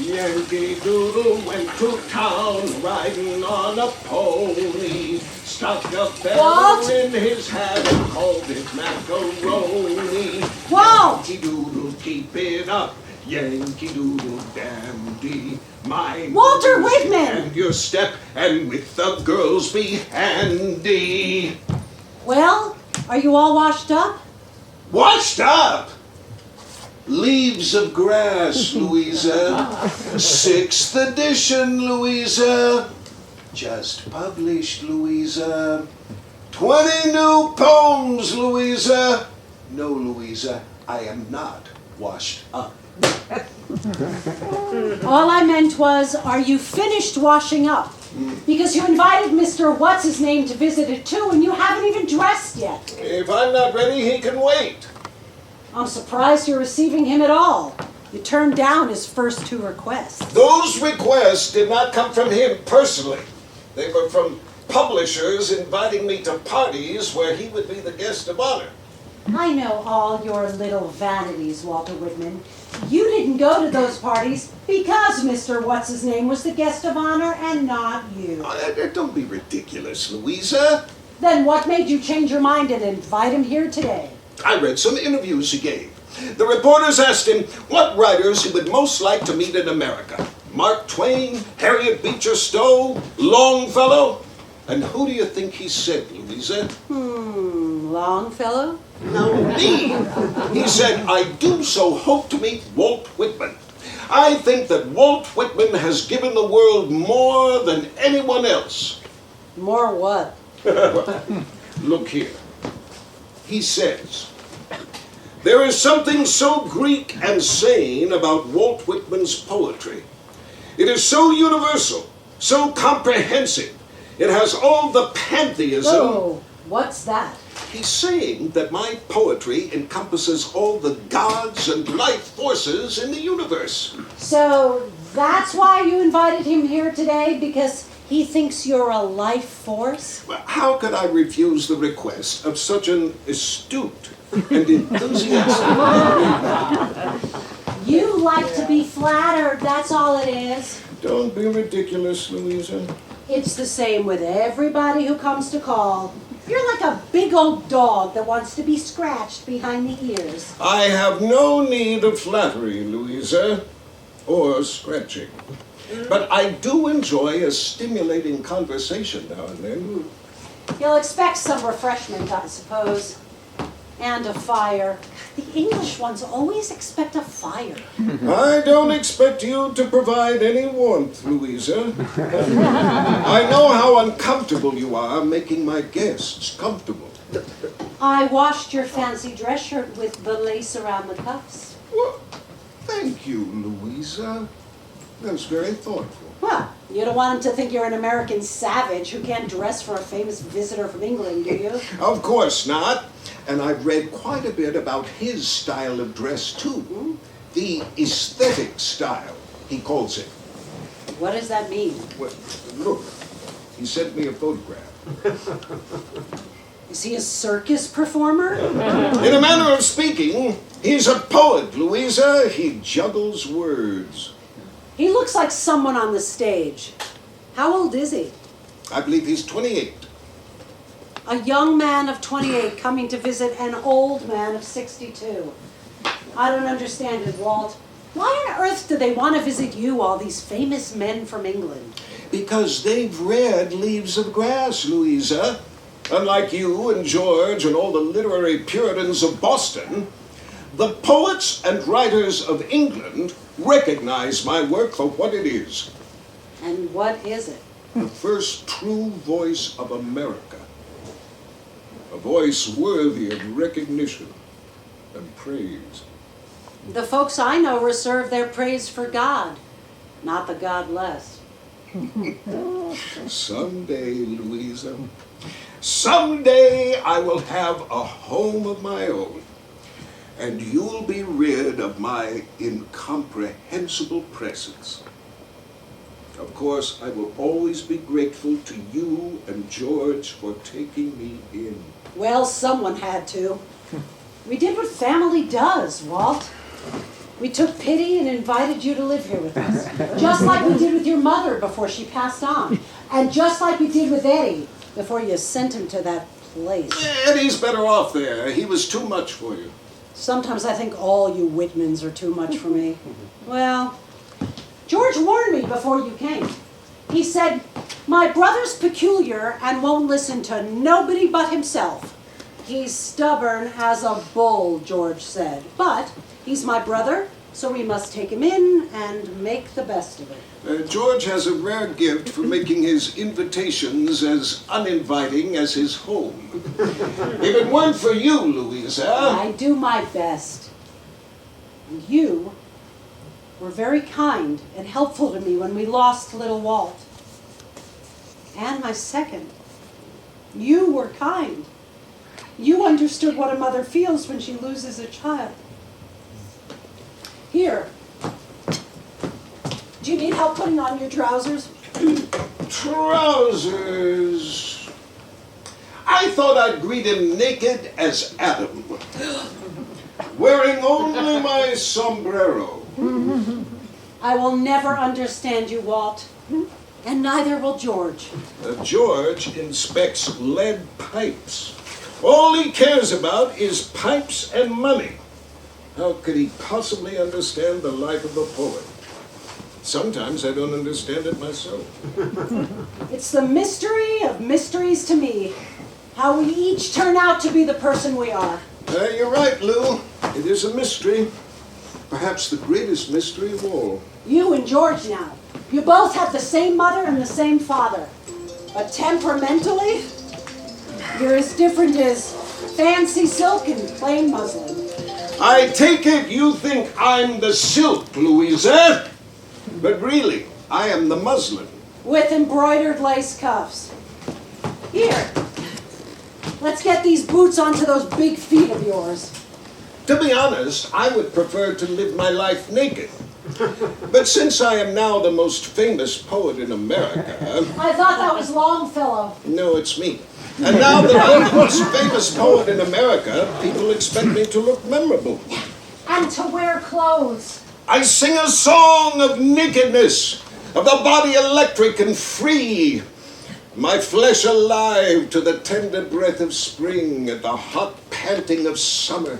Yankee Doodle went to town riding on a pony. Stuck a feather in his hat and called it macaroni. Walt! Yankee Doodle, keep it up. Yankee Doodle dandy. Mind Walter your Whitman! And your step, and with the girls be handy. Well, are you all washed up? Washed up? Leaves of Grass, Louisa. 6th edition, Louisa. Just published, Louisa. 20 new poems, Louisa. No, Louisa, I am not washed up. All I meant was, are you finished washing up? Because you invited Mr. What's-His-Name to visit it too, and you haven't even dressed yet. If I'm not ready, he can wait. I'm surprised you're receiving him at all. You turned down his first 2 requests. Those requests did not come from him personally. They were from publishers inviting me to parties where he would be the guest of honor. I know all your little vanities, Walter Whitman. You didn't go to those parties because Mr. What's-His-Name was the guest of honor and not you. Don't be ridiculous, Louisa. Then what made you change your mind and invite him here today? I read some interviews he gave. The reporters asked him what writers he would most like to meet in America. Mark Twain, Harriet Beecher Stowe, Longfellow. And who do you think he said, Louisa? Longfellow? No, me. He said, I do so hope to meet Walt Whitman. I think that Walt Whitman has given the world more than anyone else. More what? Look here. He says, there is something so Greek and sane about Walt Whitman's poetry. It is so universal, so comprehensive. It has all the pantheism. Oh, what's that? He's saying that my poetry encompasses all the gods and life forces in the universe. So that's why you invited him here today? Because he thinks you're a life force? Well, how could I refuse the request of such an astute and enthusiastic man? You like to be flattered, that's all it is. Don't be ridiculous, Louisa. It's the same with everybody who comes to call. You're like a big old dog that wants to be scratched behind the ears. I have no need of flattery, Louisa, or scratching. But I do enjoy a stimulating conversation now and then. You'll expect some refreshment, I suppose. And a fire. The English ones always expect a fire. I don't expect you to provide any warmth, Louisa. I know how uncomfortable you are making my guests comfortable. I washed your fancy dress shirt with the lace around the cuffs. Well, thank you, Louisa. That's very thoughtful. Well, you don't want him to think you're an American savage who can't dress for a famous visitor from England, do you? Of course not. And I've read quite a bit about his style of dress, too. The aesthetic style, he calls it. What does that mean? Well, look, he sent me a photograph. Is he a circus performer? In a manner of speaking, he's a poet, Louisa. He juggles words. He looks like someone on the stage. How old is he? I believe he's 28. A young man of 28 coming to visit an old man of 62. I don't understand it, Walt. Why on earth do they want to visit you, all these famous men from England? Because they've read Leaves of Grass, Louisa. Unlike you and George and all the literary Puritans of Boston, the poets and writers of England recognize my work for what it is. And what is it? The first true voice of America. A voice worthy of recognition and praise. The folks I know reserve their praise for God, not the godless. Someday, Louisa, someday I will have a home of my own, and you'll be rid of my incomprehensible presence. Of course, I will always be grateful to you and George for taking me in. Well, someone had to. We did what family does, Walt. We took pity and invited you to live here with us. Just like we did with your mother before she passed on. And just like we did with Eddie before you sent him to that place. Eddie's better off there. He was too much for you. Sometimes I think all you Whitmans are too much for me. Well, George warned me before you came. He said, my brother's peculiar and won't listen to nobody but himself. He's stubborn as a bull, George said. But he's my brother, so we must take him in and make the best of it. George has a rare gift for making his invitations as uninviting as his home. If it weren't for you, Louisa... I do my best. And you were very kind and helpful to me when we lost little Walt. And my second. You were kind. You understood what a mother feels when she loses a child. Here. Do you need help putting on your trousers? Trousers? I thought I'd greet him naked as Adam, wearing only my sombrero. I will never understand you, Walt. And neither will George. George inspects lead pipes. All he cares about is pipes and money. How could he possibly understand the life of a poet? Sometimes I don't understand it myself. It's the mystery of mysteries to me. How we each turn out to be the person we are. You're right, Lou. It is a mystery. Perhaps the greatest mystery of all. You and George now. You both have the same mother and the same father. But temperamentally, you're as different as fancy silk and plain muslin. I take it you think I'm the silk, Louisa. But really, I am the muslin. With embroidered lace cuffs. Here. Let's get these boots onto those big feet of yours. To be honest, I would prefer to live my life naked. But since I am now the most famous poet in America... I thought that was Longfellow. No, it's me. And now that I'm the most famous poet in America, people expect me to look memorable. And to wear clothes. I sing a song of nakedness, of the body electric and free, my flesh alive to the tender breath of spring and the hot panting of summer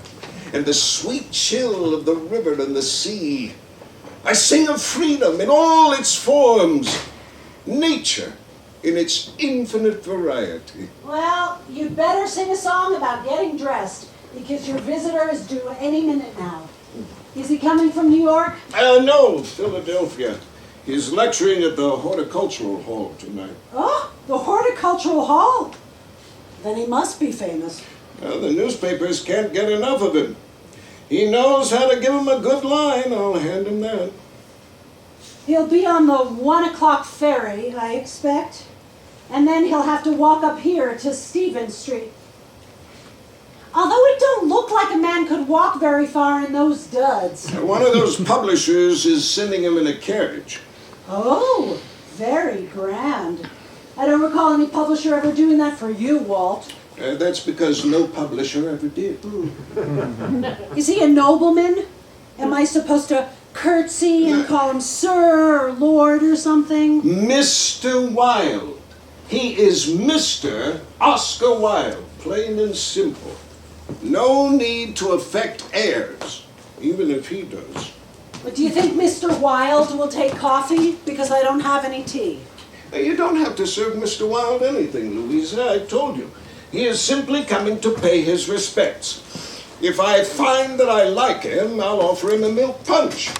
and the sweet chill of the river and the sea. I sing of freedom in all its forms, nature in its infinite variety. Well, you'd better sing a song about getting dressed, because your visitor is due any minute now. Is he coming from New York? No, Philadelphia. He's lecturing at the Horticultural Hall tonight. Oh, the Horticultural Hall? Then he must be famous. Well, the newspapers can't get enough of him. He knows how to give him a good line, I'll hand him that. He'll be on the 1 o'clock ferry, I expect. And then he'll have to walk up here to Stevens Street. Although it don't look like a man could walk very far in those duds. One of those publishers is sending him in a carriage. Oh, very grand. I don't recall any publisher ever doing that for you, Walt. That's because no publisher ever did. Is he a nobleman? Am I supposed to curtsy and call him sir or lord or something? Mr. Wilde. He is Mr. Oscar Wilde, plain and simple. No need to affect airs, even if he does. But do you think Mr. Wilde will take coffee? Because I don't have any tea. You don't have to serve Mr. Wilde anything, Louisa. I told you. He is simply coming to pay his respects. If I find that I like him, I'll offer him a milk punch.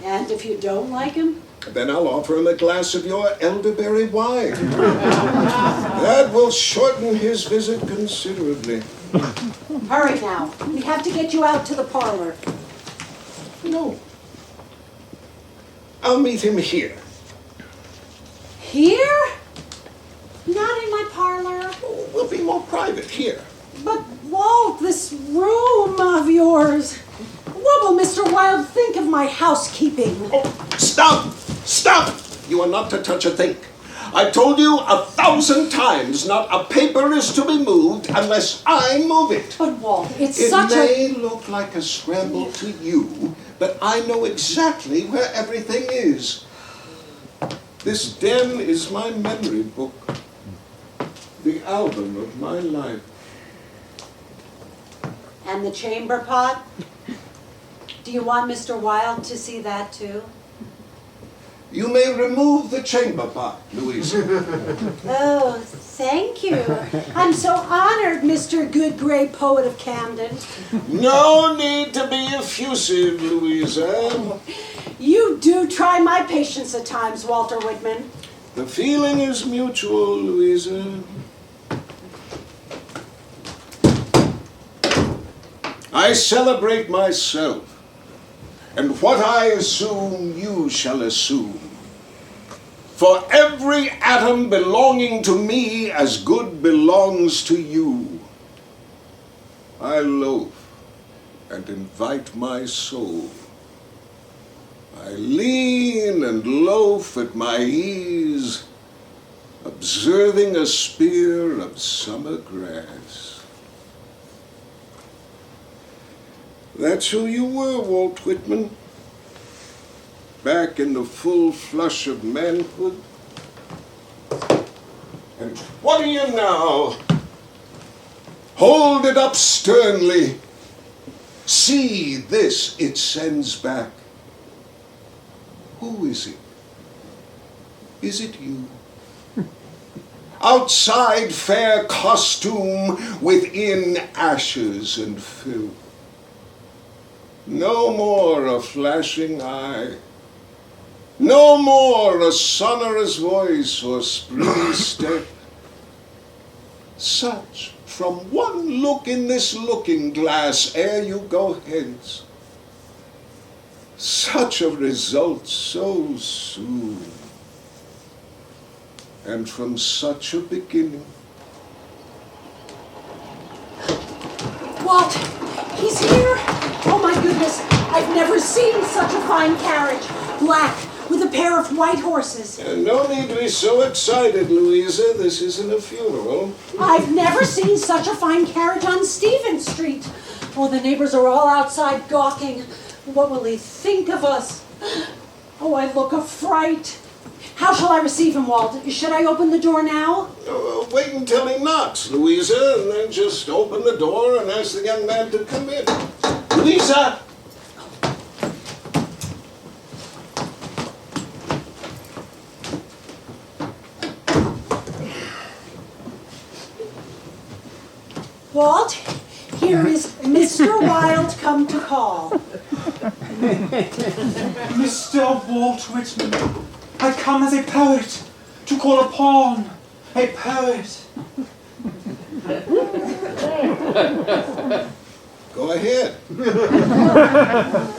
And if you don't like him? Then I'll offer him a glass of your elderberry wine. That will shorten his visit considerably. Hurry now. We have to get you out to the parlor. No. I'll meet him here. Here? Not in my parlor. Oh, we'll be more private here. But, Walt, this room of yours. What will Mr. Wilde think of my housekeeping? Oh, stop! Stop! You are not to touch a thing. I told you 1,000 times not a paper is to be moved unless I move it. But Walt, it's It such may look like a scramble to you, but I know exactly where everything is. This den is my memory book, the album of my life. And the chamber pot? Do you want Mr. Wilde to see that too? You may remove the chamber pot, Louisa. Oh, thank you. I'm so honored, Mr. Good Gray Poet of Camden. No need to be effusive, Louisa. You do try my patience at times, Walter Whitman. The feeling is mutual, Louisa. I celebrate myself, and what I assume you shall assume. For every atom belonging to me as good belongs to you. I loaf and invite my soul. I lean and loaf at my ease, observing a spear of summer grass. That's who you were, Walt Whitman. Back in the full flush of manhood. And what are you now? Hold it up sternly. See this it sends back. Who is it? Is it you? Outside fair costume, within ashes and filth. No more a flashing eye. No more a sonorous voice or springy step. Such, from one look in this looking glass ere you go hence. Such a result so soon. And from such a beginning. Walt, he's here. Oh my goodness, I've never seen such a fine carriage. Black, with a pair of white horses. No need to be so excited, Louisa. This isn't a funeral. I've never seen such a fine carriage on Stephen Street. Oh, the neighbors are all outside gawking. What will he think of us? Oh, I look a fright. How shall I receive him, Walt? Should I open the door now? Wait until he knocks, Louisa, and then just open the door and ask the young man to come in. Louisa! Walt, here is Mr. Wilde come to call. Mr. Walt Whitman, I come as a poet to call upon a poet. Go ahead.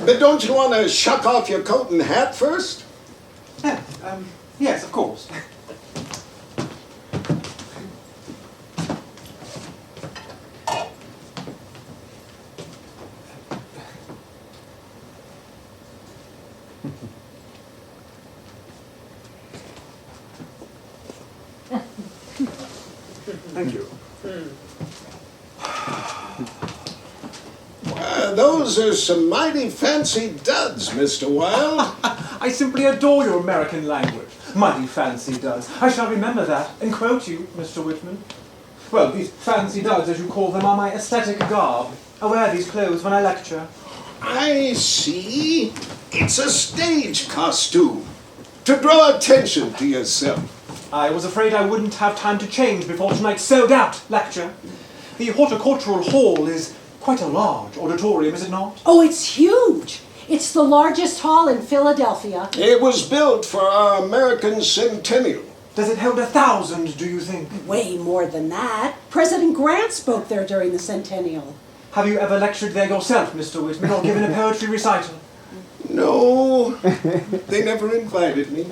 But don't you want to shuck off your coat and hat first? Yes, of course. Thank you. Those are some mighty fancy duds, Mr. Wilde. I simply adore your American language. Mighty fancy duds. I shall remember that and quote you, Mr. Whitman. Well, these fancy duds, as you call them, are my aesthetic garb. I wear these clothes when I lecture. I see. It's a stage costume. To draw attention to yourself. I was afraid I wouldn't have time to change before tonight's sold-out lecture. The Horticultural Hall is quite a large auditorium, is it not? Oh, it's huge. It's the largest hall in Philadelphia. It was built for our American centennial. Does it hold 1,000, do you think? Way more than that. President Grant spoke there during the centennial. Have you ever lectured there yourself, Mr. Whitman, or given a poetry recital? No, they never invited me.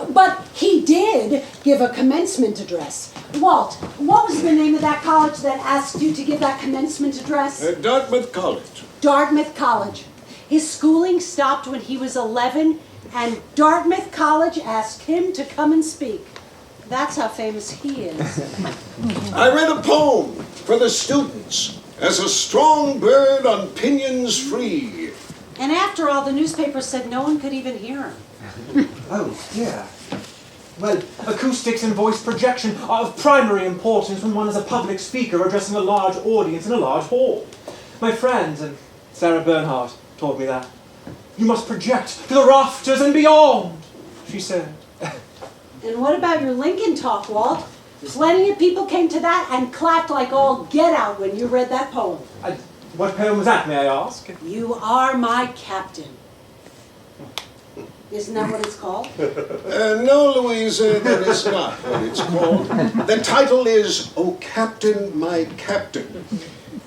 But he did give a commencement address. Walt, what was the name of that college that asked you to give that commencement address? Dartmouth College. Dartmouth College. His schooling stopped when he was 11, and Dartmouth College asked him to come and speak. That's how famous he is. I read a poem for the students, as a strong bird on pinions free. And after all, the newspaper said no one could even hear him. Oh, dear. Well, acoustics and voice projection are of primary importance when one is a public speaker addressing a large audience in a large hall. My friend and Sarah Bernhardt taught me that. You must project to the rafters and beyond, she said. And what about your Lincoln talk, Walt? Plenty of people came to that and clapped like all get out when you read that poem. What poem was that, may I ask? You are my captain. Isn't that what it's called? No, Louisa, that is not what it's called. The title is, "O Captain, My Captain."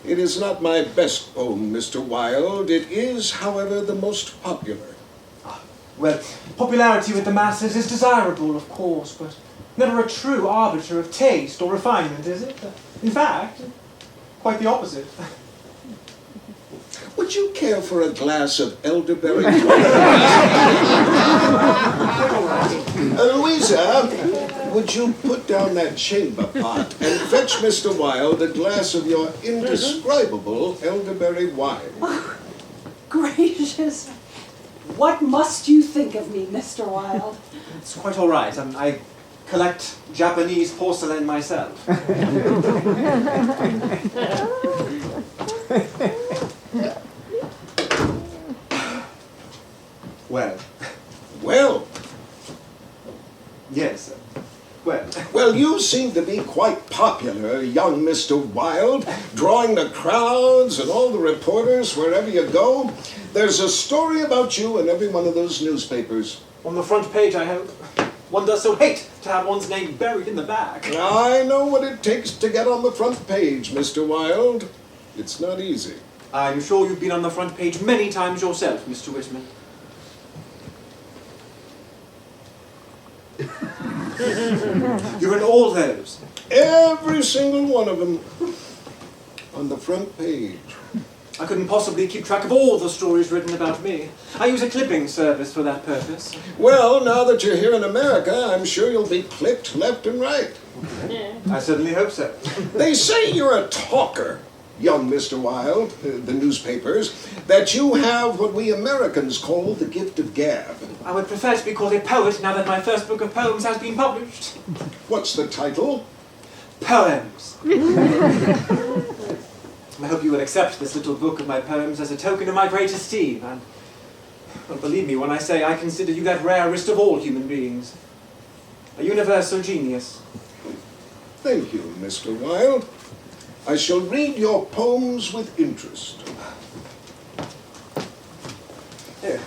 It is not my best poem, Mr. Wilde. It is, however, the most popular. Well, popularity with the masses is desirable, of course, but never a true arbiter of taste or refinement, is it? In fact, quite the opposite. Would you care for a glass of elderberry wine? Louisa, would you put down that chamber pot and fetch Mr. Wilde a glass of your indescribable elderberry wine? Oh, gracious. What must you think of me, Mr. Wilde? It's quite all right. I collect Japanese porcelain myself. Well. Well, Yes. Well. well, you seem to be quite popular, young Mr. Wilde, drawing the crowds and all the reporters wherever you go. There's a story about you in every one of those newspapers. On the front page, I hope. One does so hate to have one's name buried in the back. I know what it takes to get on the front page, Mr. Wilde. It's not easy. I'm sure you've been on the front page many times yourself, Mr. Whitman. You're in all those. Every single one of them on the front page. I couldn't possibly keep track of all the stories written about me. I use a clipping service for that purpose. Well, now that you're here in America, I'm sure you'll be clipped left and right. I certainly hope so. They say you're a talker, young Mr. Wilde, the newspapers, that you have what we Americans call the gift of gab. I would prefer to be called a poet now that my first book of poems has been published. What's the title? Poems. I hope you will accept this little book of my poems as a token of my great esteem, and well, believe me when I say I consider you that rarest of all human beings, a universal genius. Thank you, Mr. Wilde. I shall read your poems with interest. Here.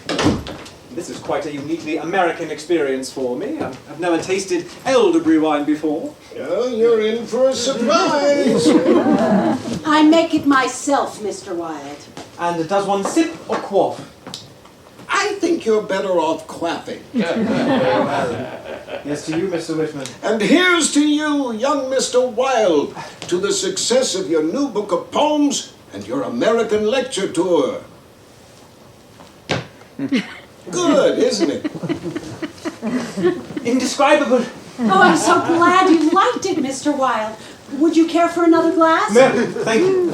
This is quite a uniquely American experience for me. I've never tasted elderberry wine before. Well, you're in for a surprise. I make it myself, Mr. Wilde. And does one sip or quaff? I think you're better off quaffing. Yes, to you, Mr. Whitman. And here's to you, young Mr. Wilde, to the success of your new book of poems and your American lecture tour. Good, isn't it? Indescribable. Oh, I'm so glad you liked it, Mr. Wilde. Would you care for another glass? No, thank you.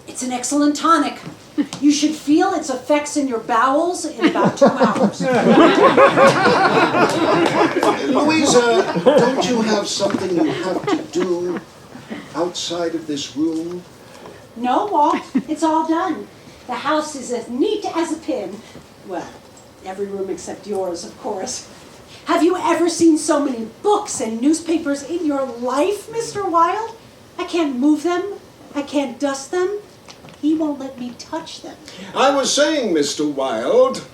It's an excellent tonic. You should feel its effects in your bowels in about 2 hours. Louisa, don't you have something you have to do outside of this room? No, Walt, it's all done. The house is as neat as a pin. Well, every room except yours, of course. Have you ever seen so many books and newspapers in your life, Mr. Wilde? I can't move them. I can't dust them. He won't let me touch them. I was saying, Mr. Wilde,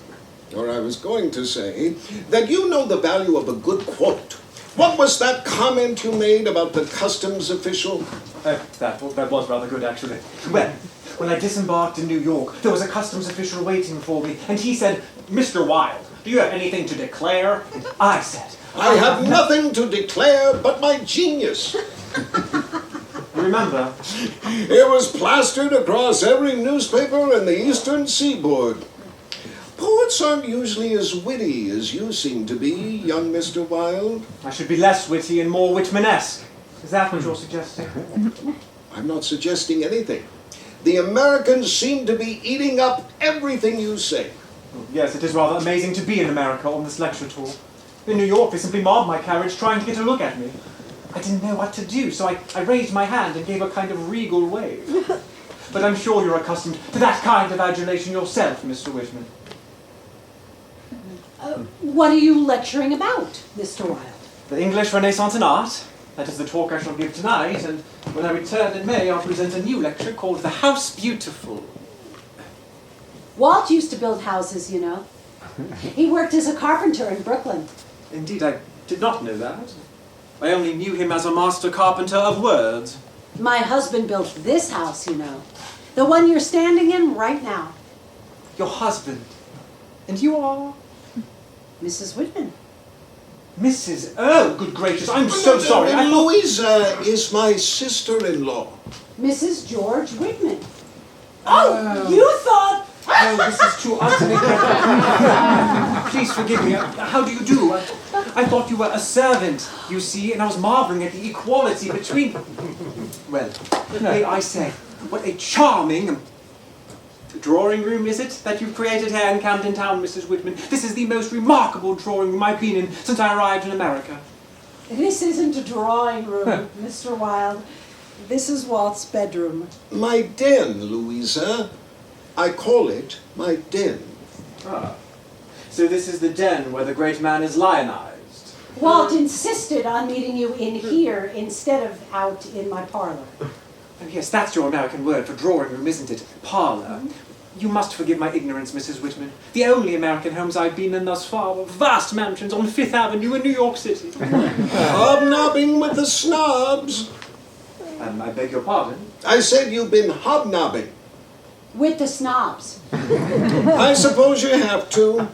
or I was going to say, that you know the value of a good quote. What was that comment you made about the customs official? That was rather good, actually. Well, when I disembarked in New York, there was a customs official waiting for me, and he said, "Mr. Wilde, do you have anything to declare?" And I said, I have nothing to declare but my genius. remember. It was plastered across every newspaper in the eastern seaboard. Poets aren't usually as witty as you seem to be, young Mr. Wilde. I should be less witty and more Whitman-esque. Is that what you're suggesting? I'm not suggesting anything. The Americans seem to be eating up everything you say. Yes, it is rather amazing to be in America on this lecture tour. In New York, they simply mobbed my carriage trying to get a look at me. I didn't know what to do, so I raised my hand and gave a kind of regal wave. But I'm sure you're accustomed to that kind of adulation yourself, Mr. Whitman. What are you lecturing about, Mr. Wilde? The English Renaissance in Art. That is the talk I shall give tonight, and when I return in May, I'll present a new lecture called The House Beautiful. Walt used to build houses, you know. He worked as a carpenter in Brooklyn. Indeed, I did not know that. I only knew him as a master carpenter of words. My husband built this house, you know. The one you're standing in right now. Your husband. And you are? Mrs. Whitman. Mrs. Oh, good gracious, I'm so sorry. Louisa is my sister-in-law. Mrs. George Whitman. Oh, you thought... Oh, this is too utterly Please forgive me. How do you do? I thought you were a servant, you see, and I was marveling at the equality between... Well, may I say, what a charming drawing room is it that you've created here in Camden Town, Mrs. Whitman? This is the most remarkable drawing room I've been in since I arrived in America. This isn't a drawing room, Mr. Wilde. This is Walt's bedroom. My den, Louisa. I call it my den. Ah. So this is the den where the great man is lionized. Walt insisted on meeting you in here instead of out in my parlor. Oh, yes, that's your American word for drawing room, isn't it? Parlor. You must forgive my ignorance, Mrs. Whitman. The only American homes I've been in thus far were vast mansions on Fifth Avenue in New York City. Hobnobbing with the snobs. I beg your pardon? I said you've been hobnobbing. With the snobs. I suppose you have to.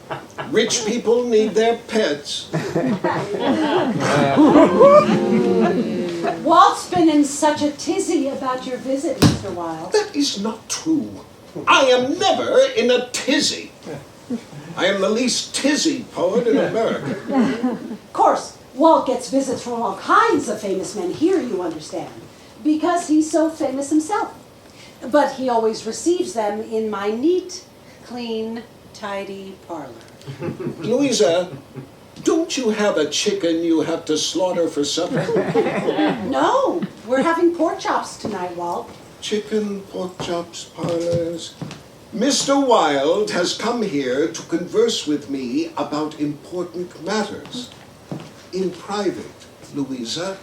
Rich people need their pets. Walt's been in such a tizzy about your visit, Mr. Wilde. That is not true. I am never in a tizzy. I am the least tizzy poet in America. Of course, Walt gets visits from all kinds of famous men here, you understand, because he's so famous himself. But he always receives them in my neat, clean, tidy parlor. Louisa, don't you have a chicken you have to slaughter for supper? No, we're having pork chops tonight, Walt. Chicken, pork chops, parlors. Mr. Wilde has come here to converse with me about important matters. In private, Louisa,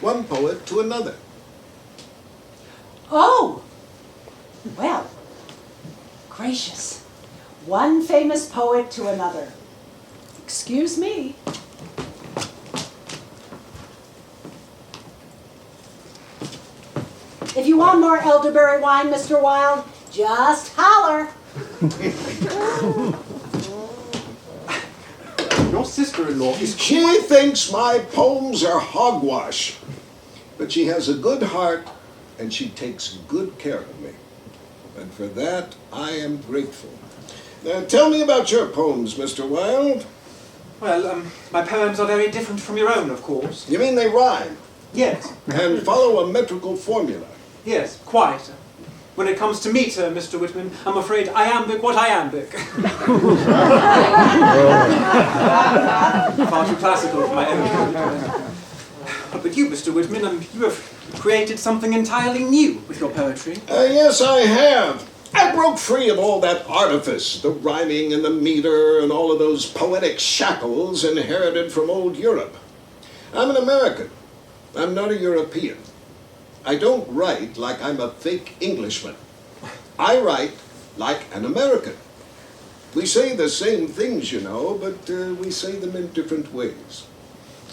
one poet to another. Oh! Well, gracious. One famous poet to another. Excuse me. If you want more elderberry wine, Mr. Wilde, just holler. Your sister-in-law is... She thinks my poems are hogwash, but she has a good heart and she takes good care of me. And for that, I am grateful. Now, tell me about your poems, Mr. Wilde. Well, my poems are very different from your own, of course. You mean they rhyme Yes. and follow a metrical formula? Yes, quite. When it comes to meter, Mr. Whitman, I'm afraid iambic what iambic. Far too classical for my own good. But you, Mr. Whitman, you have created something entirely new with your poetry. Yes, I have. I broke free of all that artifice, the rhyming and the meter and all of those poetic shackles inherited from old Europe. I'm an American. I'm not a European. I don't write like I'm a fake Englishman. I write like an American. We say the same things, you know, but we say them in different ways.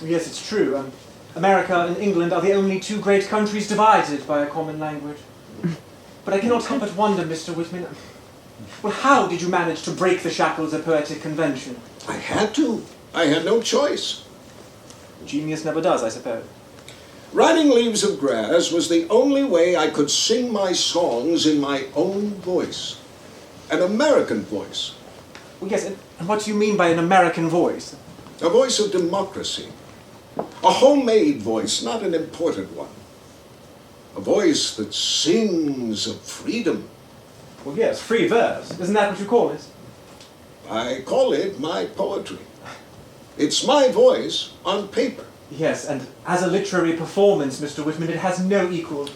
Yes, it's true. America and England are the only two great countries divided by a common language. But I cannot help but wonder, Mr. Whitman, well, how did you manage to break the shackles of poetic convention? I had to. I had no choice. Genius never does, I suppose. Writing Leaves of Grass was the only way I could sing my songs in my own voice. An American voice. Well, yes, and what do you mean by an American voice? A voice of democracy. A homemade voice, not an imported one. A voice that sings of freedom. Well, yes, free verse. Isn't that what you call it? I call it my poetry. It's my voice on paper. Yes, and as a literary performance, Mr. Whitman, it has no equal.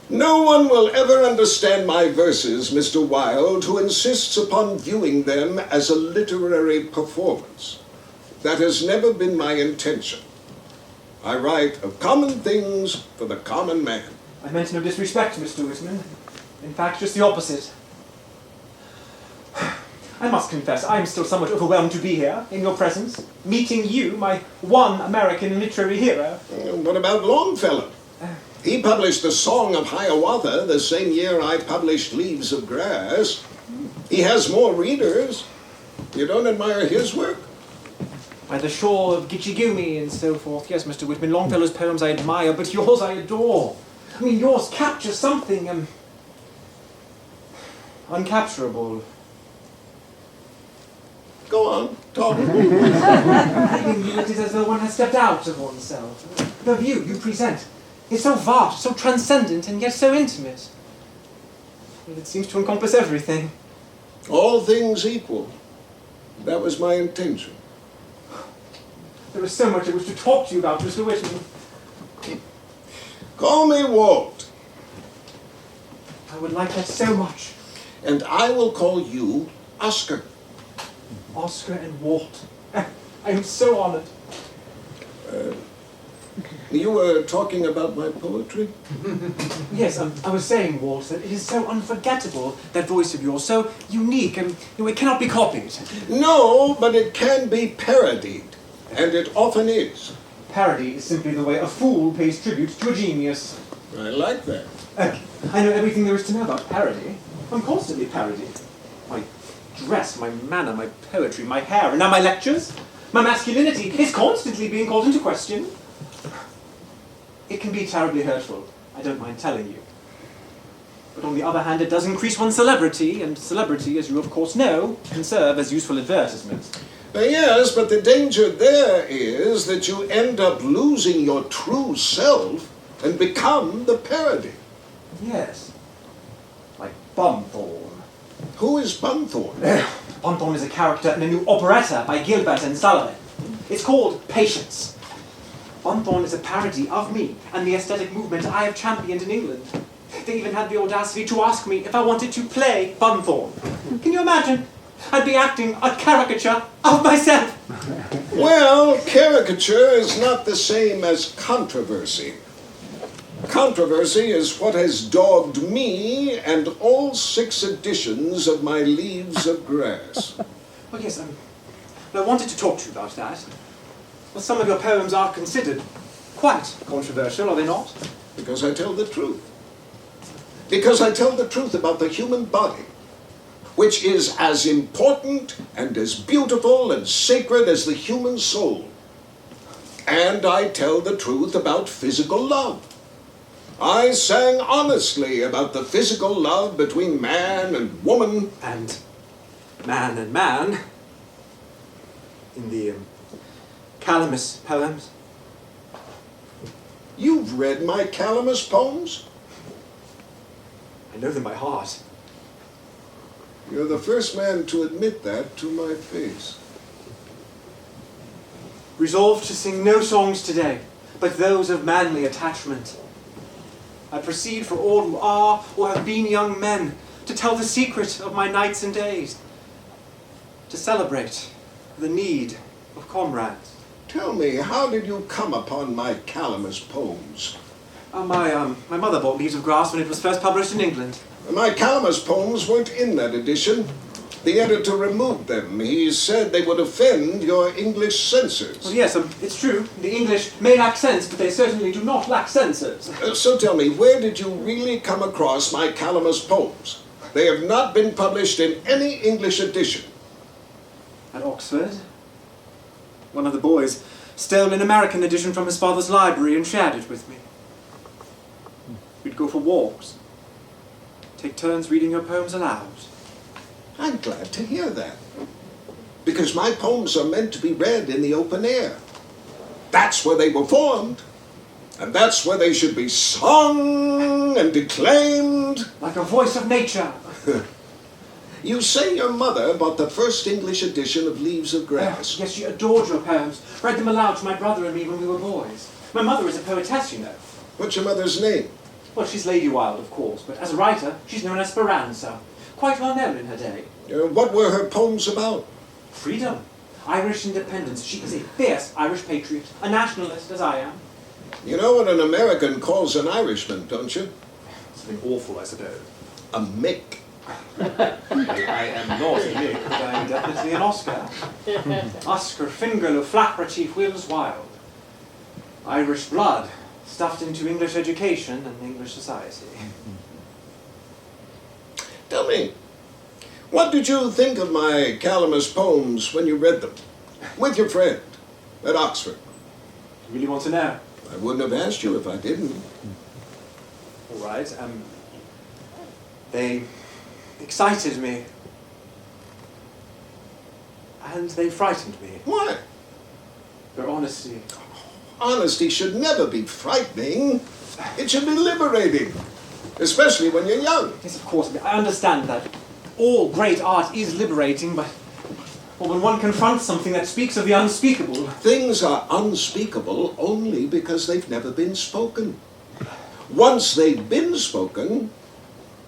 No one will ever understand my verses, Mr. Wilde, who insists upon viewing them as a literary performance. That has never been my intention. I write of common things for the common man. I meant no disrespect, Mr. Whitman. In fact, just the opposite. I must confess, I am still somewhat overwhelmed to be here, in your presence, meeting you, my one American literary hero. What about Longfellow? He published The Song of Hiawatha the same year I published Leaves of Grass. He has more readers. You don't admire his work? By the shore of Gitchigumi and so forth. Yes, Mr. Whitman, Longfellow's poems I admire, but yours I adore. I mean, yours capture something, uncapturable. Go on, talk. I mean, it is as though one has stepped out of oneself. The view you present is so vast, so transcendent, and yet so intimate. Well, it seems to encompass everything. All things equal. That was my intention. There is so much I wish to talk to you about, Mr. Whitman. Call me Walt, I would like that so much. and I will call you Oscar. Oscar and Walt. I am so honored. You were talking about my poetry? Yes, I was saying, Walt, that it is so unforgettable, that voice of yours, so unique, and it cannot be copied. No, but it can be parodied, and it often is. Parody is simply the way a fool pays tribute to a genius. I like that. I know everything there is to know about parody. I'm constantly parodied. My dress, my manner, my poetry, my hair, and now my lectures. My masculinity is constantly being called into question. It can be terribly hurtful, I don't mind telling you. But on the other hand, it does increase one's celebrity, and celebrity, as you of course know, can serve as useful advertisement. Yes, but the danger there is that you end up losing your true self and become the parody. Yes. Like Bunthorne. Who is Bunthorne? Bunthorne is a character in a new operetta by Gilbert and Sullivan. It's called Patience. Bunthorne is a parody of me and the aesthetic movement I have championed in England. They even had the audacity to ask me if I wanted to play Bunthorne. Can you imagine? I'd be acting a caricature of myself. Well, caricature is not the same as controversy. Controversy is what has dogged me and all 6 editions of my Leaves of Grass. Well, yes, I wanted to talk to you about that. Well, some of your poems are considered quite controversial, are they not? Because I tell the truth. Because I tell the truth about the human body, which is as important and as beautiful and sacred as the human soul. And I tell the truth about physical love. I sang honestly about the physical love between man and woman. And man, in the Calamus poems. You've read my Calamus poems? I know them by heart. You're the first man to admit that to my face. Resolved to sing no songs today, but those of manly attachment. I proceed for all who are or have been young men, to tell the secret of my nights and days, to celebrate the need of comrades. Tell me, how did you come upon my Calamus poems? My mother bought Leaves of Grass when it was first published in England. My Calamus poems weren't in that edition. The editor removed them. He said they would offend your English censors. Well, yes, it's true. The English may lack sense, but they certainly do not lack censors. So tell me, where did you really come across my Calamus poems? They have not been published in any English edition. At Oxford. One of the boys stole an American edition from his father's library and shared it with me. we'd go for walks. Take turns reading your poems aloud. I'm glad to hear that. Because my poems are meant to be read in the open air. That's where they were formed. And that's where they should be sung and declaimed. Like a voice of nature. You say your mother bought the first English edition of Leaves of Grass. Yes, she adored your poems. Read them aloud to my brother and me when we were boys. My mother is a poetess, you know. What's your mother's name? Well, she's Lady Wilde, of course, but as a writer, she's known as Speranza. Quite well known in her day. What were her poems about? Freedom. Irish independence. She is a fierce Irish patriot. A nationalist, as I am. You know what an American calls an Irishman, don't you? Something awful, I suppose. A Mick. I am not a Mick, but I am definitely an Oscar. Oscar Fingal Flapper Chief Wills Wilde. Irish blood, stuffed into English education and English society. Tell me, what did you think of my Calamus poems when you read them? With your friend at Oxford? You really want to know? I wouldn't have asked you if I didn't. All right, they excited me. And they frightened me. Why? Their honesty. Honesty should never be frightening. It should be liberating. Especially when you're young. Yes, of course, I understand that. All great art is liberating, but when one confronts something that speaks of the unspeakable... Things are unspeakable only because they've never been spoken. Once they've been spoken,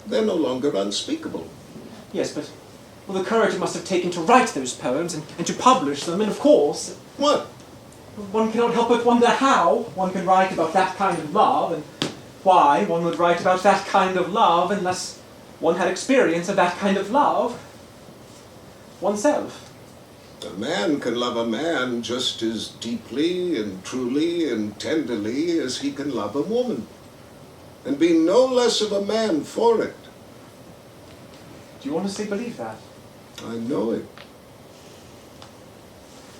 they're no longer unspeakable. Yes, but the courage it must have taken to write those poems and to publish them, and of course... What? One cannot help but wonder how one can write about that kind of love, and why one would write about that kind of love unless one had experience of that kind of love oneself. A man can love a man just as deeply and truly and tenderly as he can love a woman, and be no less of a man for it. Do you honestly believe that? I know it.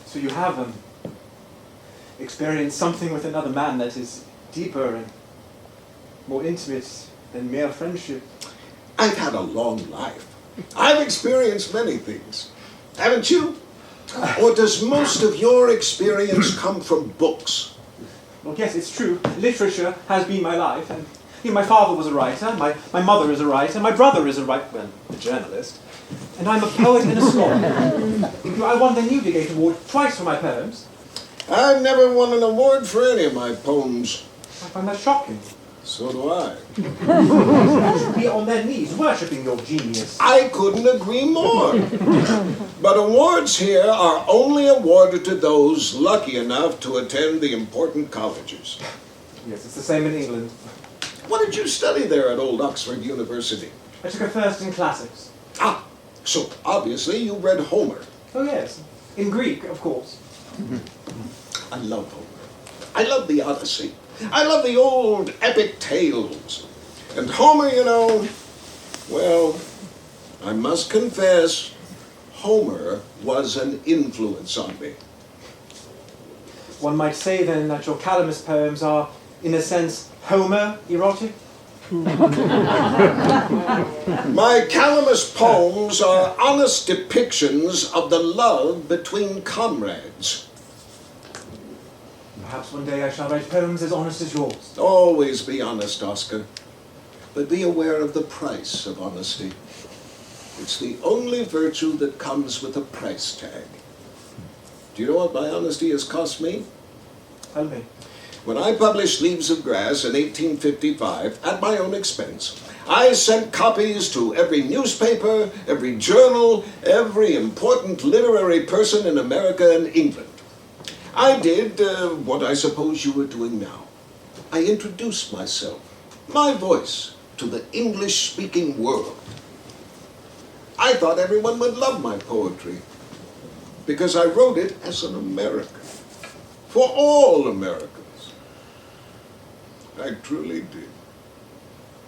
So you have experienced something with another man that is deeper and more intimate than mere friendship? I've had a long life. I've experienced many things. Haven't you? Or does most of your experience come from books? Well, yes, it's true. Literature has been my life, and my father was a writer, my mother is a writer, my brother is a journalist, and I'm a poet and a scholar. I won the Newdigate Award twice for my poems. I've never won an award for any of my poems. I find that shocking. So do I. They should be on their knees, worshipping your genius. I couldn't agree more. But awards here are only awarded to those lucky enough to attend the important colleges. Yes, it's the same in England. What did you study there at Old Oxford University? I took a first in classics. Ah, so obviously you read Homer. Oh yes, in Greek, of course. I love Homer. I love the Odyssey. I love the old epic tales. And Homer, you know, well, I must confess, Homer was an influence on me. One might say then that your Calamus poems are, in a sense, Homer erotic? My Calamus poems are honest depictions of the love between comrades. Perhaps one day I shall write poems as honest as yours. Always be honest, Oscar. But be aware of the price of honesty. It's the only virtue that comes with a price tag. Do you know what my honesty has cost me? Tell me. When I published Leaves of Grass in 1855, at my own expense, I sent copies to every newspaper, every journal, every important literary person in America and England. I did what I suppose you are doing now. I introduced myself, my voice, to the English-speaking world. I thought everyone would love my poetry because I wrote it as an American, for all Americans. I truly did.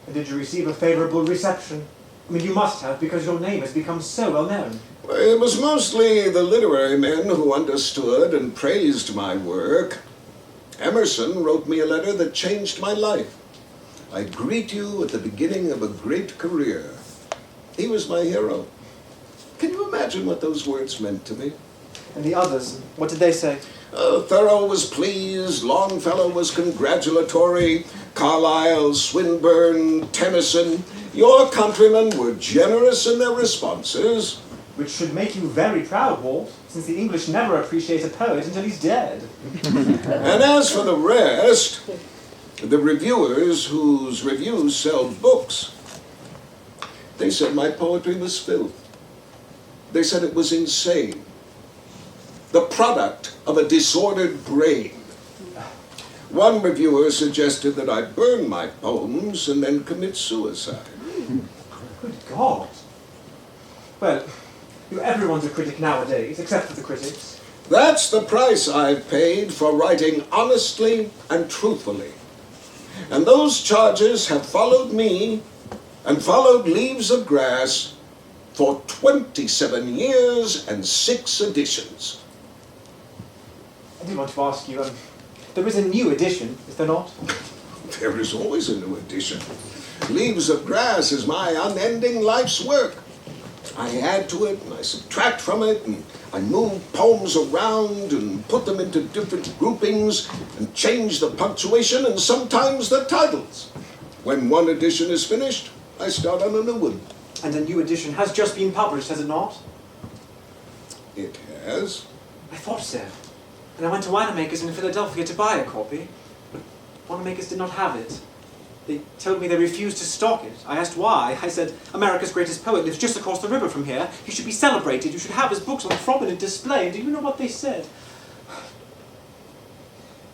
And did you receive a favorable reception? I mean, you must have, because your name has become so well known. It was mostly the literary men who understood and praised my work. Emerson wrote me a letter that changed my life. I greet you at the beginning of a great career. He was my hero. Can you imagine what those words meant to me? And the others, what did they say? Thoreau was pleased, Longfellow was congratulatory, Carlyle, Swinburne, Tennyson, your countrymen were generous in their responses. Which should make you very proud, Walt, since the English never appreciate a poet until he's dead. And as for the rest, the reviewers whose reviews sell books, they said my poetry was filth. They said it was insane. The product of a disordered brain. One reviewer suggested that I burn my poems and then commit suicide. Good God. Well, everyone's a critic nowadays, except for the critics. That's the price I've paid for writing honestly and truthfully. And those charges have followed me and followed Leaves of Grass for 27 years and 6 editions. I did want to ask you, there is a new edition, is there not? There is always a new edition. Leaves of Grass is my unending life's work. I add to it and I subtract from it and I move poems around and put them into different groupings and change the punctuation and sometimes the titles. When one edition is finished, I start on a new one. And a new edition has just been published, has it not? It has. I thought so. And I went to Winemakers in Philadelphia to buy a copy, but Winemakers did not have it. They told me they refused to stock it. I asked why. I said, America's greatest poet lives just across the river from here. He should be celebrated. You should have his books on prominent display. And do you know what they said?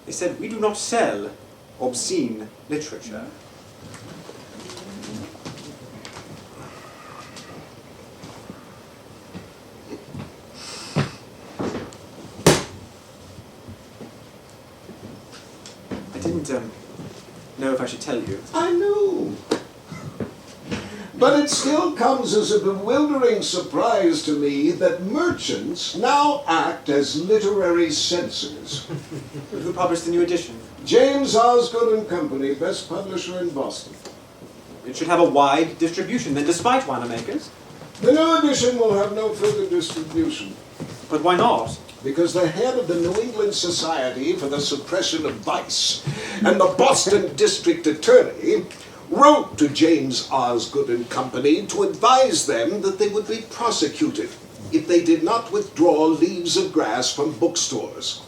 They said, we do not sell obscene literature. I didn't know if I should tell you. I know. But it still comes as a bewildering surprise to me that merchants now act as literary censors. Who published the new edition? James Osgood and Company, best publisher in Boston. It should have a wide distribution then, despite Winemakers. The new edition will have no further distribution. But why not? Because the head of the New England Society for the Suppression of Vice and the Boston District Attorney wrote to James Osgood and Company to advise them that they would be prosecuted if they did not withdraw Leaves of Grass from bookstores.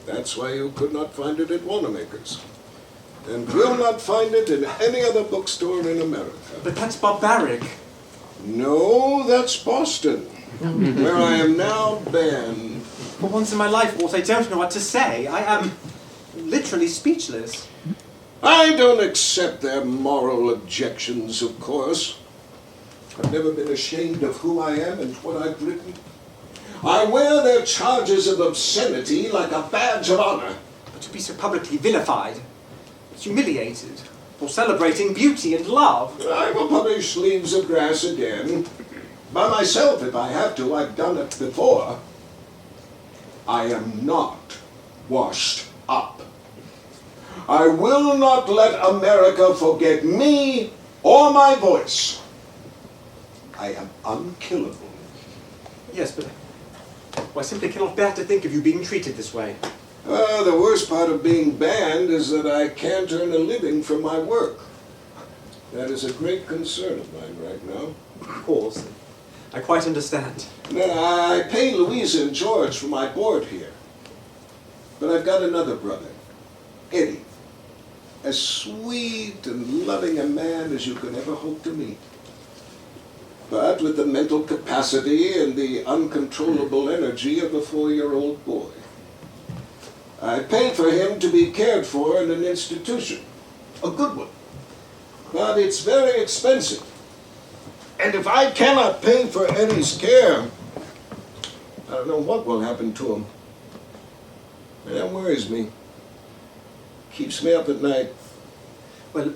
That's why you could not find it at Wanamaker's. And will not find it in any other bookstore in America. But that's barbaric. No, that's Boston, where I am now banned. For once in my life, Walt, I don't know what to say. I am literally speechless. I don't accept their moral objections, of course. I've never been ashamed of who I am and what I've written. I wear their charges of obscenity like a badge of honor. But to be so publicly vilified, humiliated, for celebrating beauty and love. I will publish Leaves of Grass again. By myself, if I have to. I've done it before. I am not washed up. I will not let America forget me or my voice. I am unkillable. Yes, but I simply cannot bear to think of you being treated this way. The worst part of being banned is that I can't earn a living from my work. That is a great concern of mine right now. Of course. I quite understand. I pay Louisa and George for my board here. But I've got another brother, Eddie. As sweet and loving a man as you could ever hope to meet. But with the mental capacity and the uncontrollable energy of a 4-year-old boy. I pay for him to be cared for in an institution, a good one. But it's very expensive. And if I cannot pay for Eddie's care, I don't know what will happen to him. And that worries me. Keeps me up at night. Well,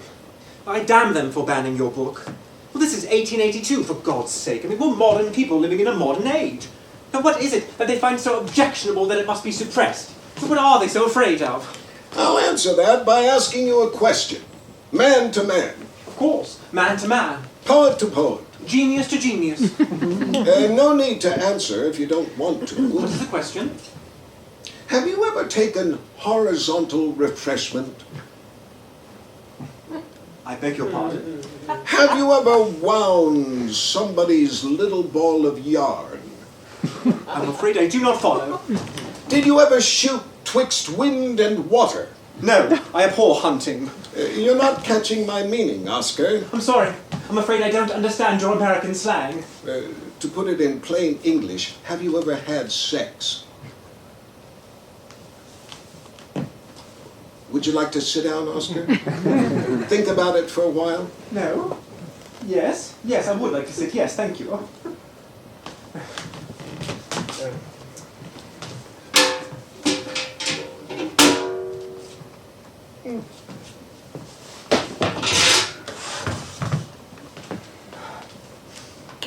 I damn them for banning your book. Well, this is 1882, for God's sake. I mean, we're modern people living in a modern age. Now, what is it that they find so objectionable that it must be suppressed? So what are they so afraid of? I'll answer that by asking you a question. Man to man. Of course, man to man. Poet to poet. Genius to genius. No need to answer if you don't want What to. is the question? Have you ever taken horizontal refreshment? I beg your pardon? Have you ever wound somebody's little ball of yarn? I'm afraid I do not follow. Did you ever shoot twixt wind and water? No, I abhor hunting. You're not catching my meaning, Oscar. I'm sorry. I'm afraid I don't understand your American slang. To put it in plain English, have you ever had sex? Would you like to sit down, Oscar? Think about it for a while. No. Yes. Yes, I would like to sit. Yes, thank you.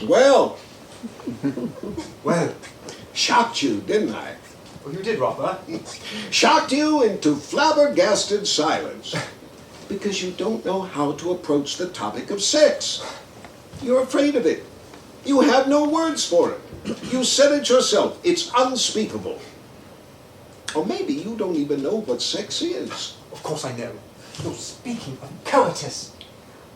Well, Well, shocked you, didn't I? well, you did rather. Shocked you into flabbergasted silence because you don't know how to approach the topic of sex. You're afraid of it. You have no words for it. You said it yourself. It's unspeakable. Or maybe you don't even know what sex is. Of course I know. You're speaking of coitus.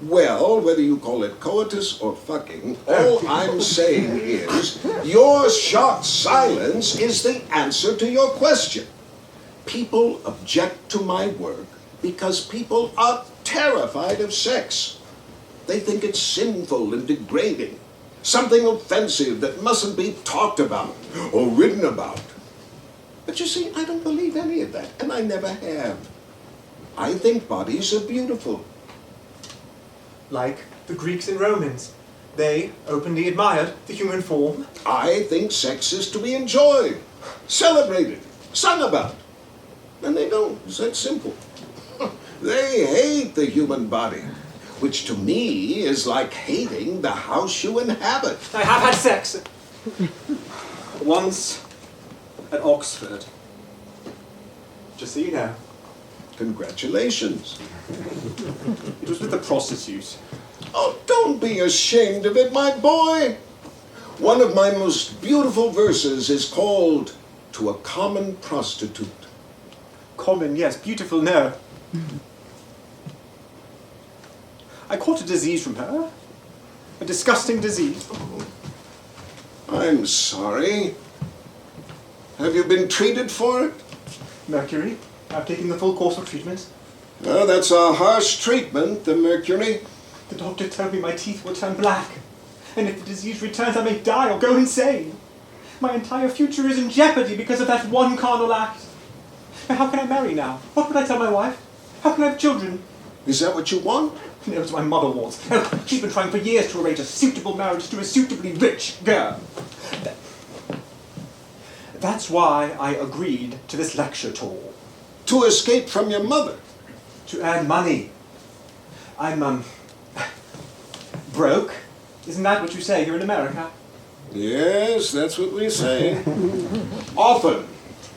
Well, whether you call it coitus or fucking, all I'm saying is your shocked silence is the answer to your question. People object to my work because people are terrified of sex. They think it's sinful and degrading, something offensive that mustn't be talked about or written about. But you see, I don't believe any of that, and I never have. I think bodies are beautiful. Like the Greeks and Romans. They openly admired the human form. I think sex is to be enjoyed, celebrated, sung about. And they don't. It's that simple. They hate the human body, which to me is like hating the house you inhabit. I have had sex. Once at Oxford. Just so you know. Congratulations. It was with a prostitute. Oh, don't be ashamed of it, my boy. One of my most beautiful verses is called To a Common Prostitute. Common, yes. Beautiful, no. I caught a disease from her. A disgusting disease. I'm sorry. Have you been treated for it? Mercury. I've taken the full course of treatment. Oh, that's a harsh treatment, the mercury. The doctor told me my teeth will turn black. And if the disease returns, I may die or go insane. My entire future is in jeopardy because of that one carnal act. And how can I marry now? What would I tell my wife? How can I have children? Is that what you want? No, it's my mother wants. She's been trying for years to arrange a suitable marriage to a suitably rich girl. That's why I agreed to this lecture tour. To escape from your mother. To earn money. I'm, broke. Isn't that what you say here in America? Yes, that's what we say. Often.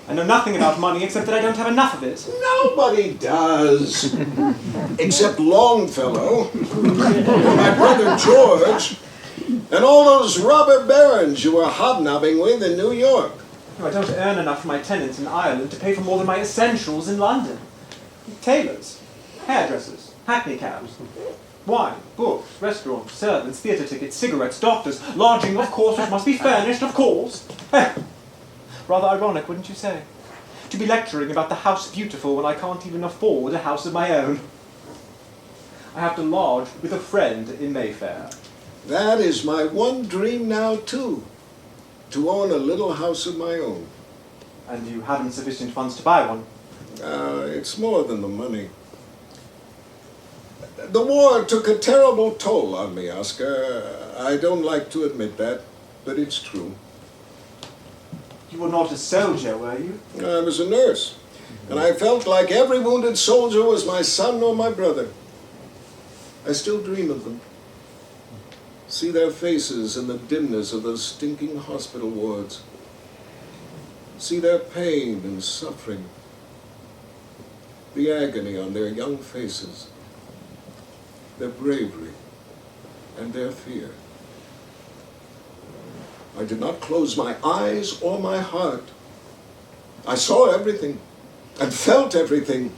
I know nothing about money except that I don't have enough of it. Nobody does. Except Longfellow, my brother George, and all those robber barons you were hobnobbing with in New York. No, I don't earn enough for my tenants in Ireland to pay for more than my essentials in London. Tailors, hairdressers, hackney cabs, wine, books, restaurants, servants, theatre tickets, cigarettes, doctors, lodging, of course, which must be furnished, of course. Rather ironic, wouldn't you say? To be lecturing about the house beautiful when I can't even afford a house of my own. I have to lodge with a friend in Mayfair. That is my one dream now, too. To own a little house of my own. And you haven't sufficient funds to buy one? It's more than the money. The war took a terrible toll on me, Oscar. I don't like to admit that, but it's true. You were not a soldier, were you? I was a nurse, and I felt like every wounded soldier was my son or my brother. I still dream of them. See their faces in the dimness of those stinking hospital wards. See their pain and suffering. The agony on their young faces. their bravery, and their fear. I did not close my eyes or my heart. I saw everything and felt everything.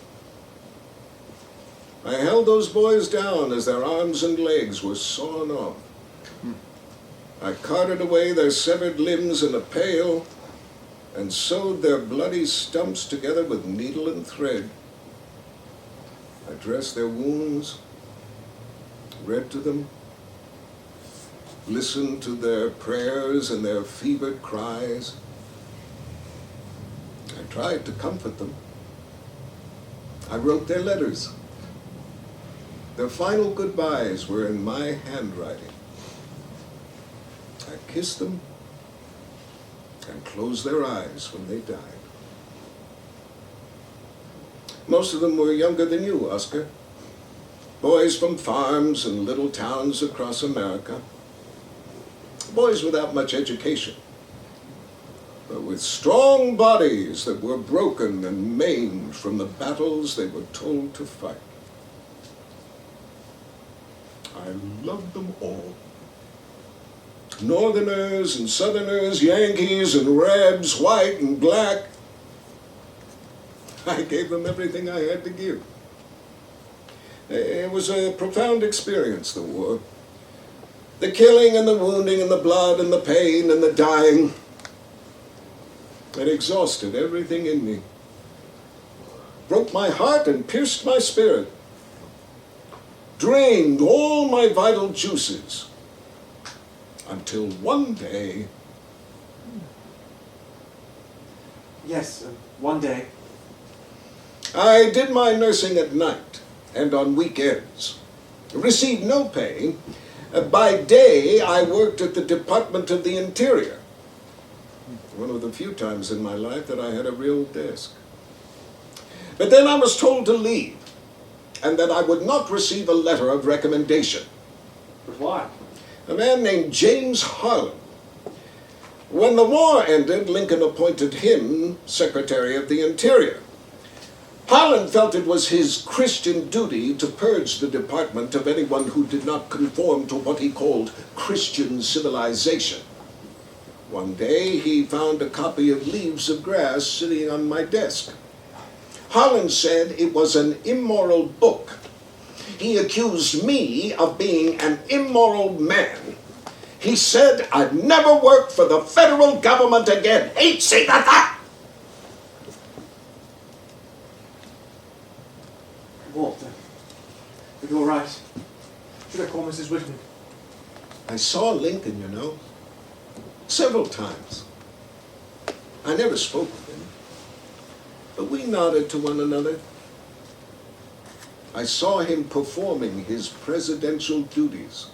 I held those boys down as their arms and legs were sawn off. I carted away their severed limbs in a pail and sewed their bloody stumps together with needle and thread. I dressed their wounds, read to them, listened to their prayers and their fevered cries. I tried to comfort them. I wrote their letters. Their final goodbyes were in my handwriting. I kissed them and closed their eyes when they died. Most of them were younger than you, Oscar. Boys from farms and little towns across America. Boys without much education, but with strong bodies that were broken and maimed from the battles they were told to fight. I loved them all. Northerners and Southerners, Yankees and Rebs, white and black. I gave them everything I had to give. It was a profound experience, the war. The killing and the wounding and the blood and the pain and the dying. It exhausted everything in me. Broke my heart and pierced my spirit. Drained all my vital juices. Until one day... Yes, one day. I did my nursing at night and on weekends. Received no pay. By day, I worked at the Department of the Interior. One of the few times in my life that I had a real desk. But then I was told to leave, and that I would not receive a letter of recommendation. But why? A man named James Harlan. When the war ended, Lincoln appointed him Secretary of the Interior. Harlan felt it was his Christian duty to purge the department of anyone who did not conform to what he called Christian civilization. One day, he found a copy of Leaves of Grass sitting on my desk. Harlan said it was an immoral book. He accused me of being an immoral man. He said I'd never work for the federal government again. Ain't seen that! Walt, are you all right? Should I call Mrs. Whitman? I saw Lincoln, you know, several times. I never spoke with him, but we nodded to one another. I saw him performing his presidential duties.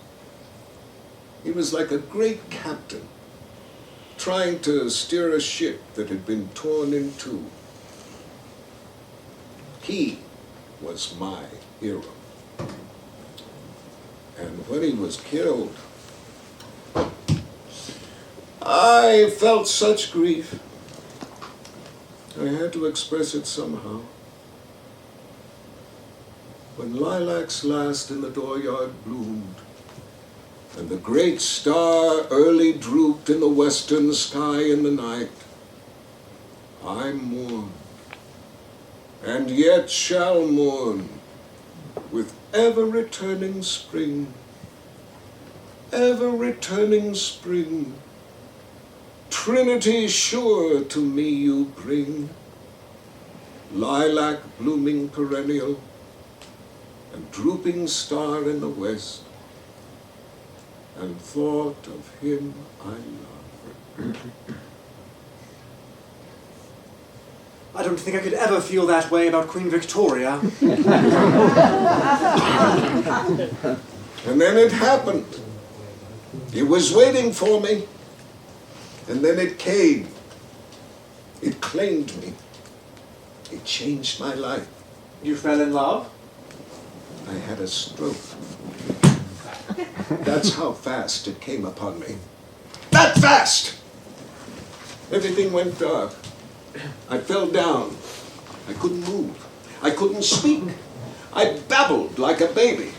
He was like a great captain, trying to steer a ship that had been torn in two. He was my hero. And when he was killed, I felt such grief. I had to express it somehow. When lilacs last in the dooryard bloomed, and the great star early drooped in the western sky in the night, I mourned, and yet shall mourn, with ever-returning spring, ever-returning spring. Trinity sure to me you bring, lilac blooming perennial, and drooping star in the west, and thought of him I love. I don't think I could ever feel that way about Queen Victoria. And then it happened. It was waiting for me. And then it came. It claimed me. It changed my life. You fell in love? I had a stroke. That's how fast it came upon me. That fast! Everything went dark. I fell down. I couldn't move. I couldn't speak. I babbled like a baby.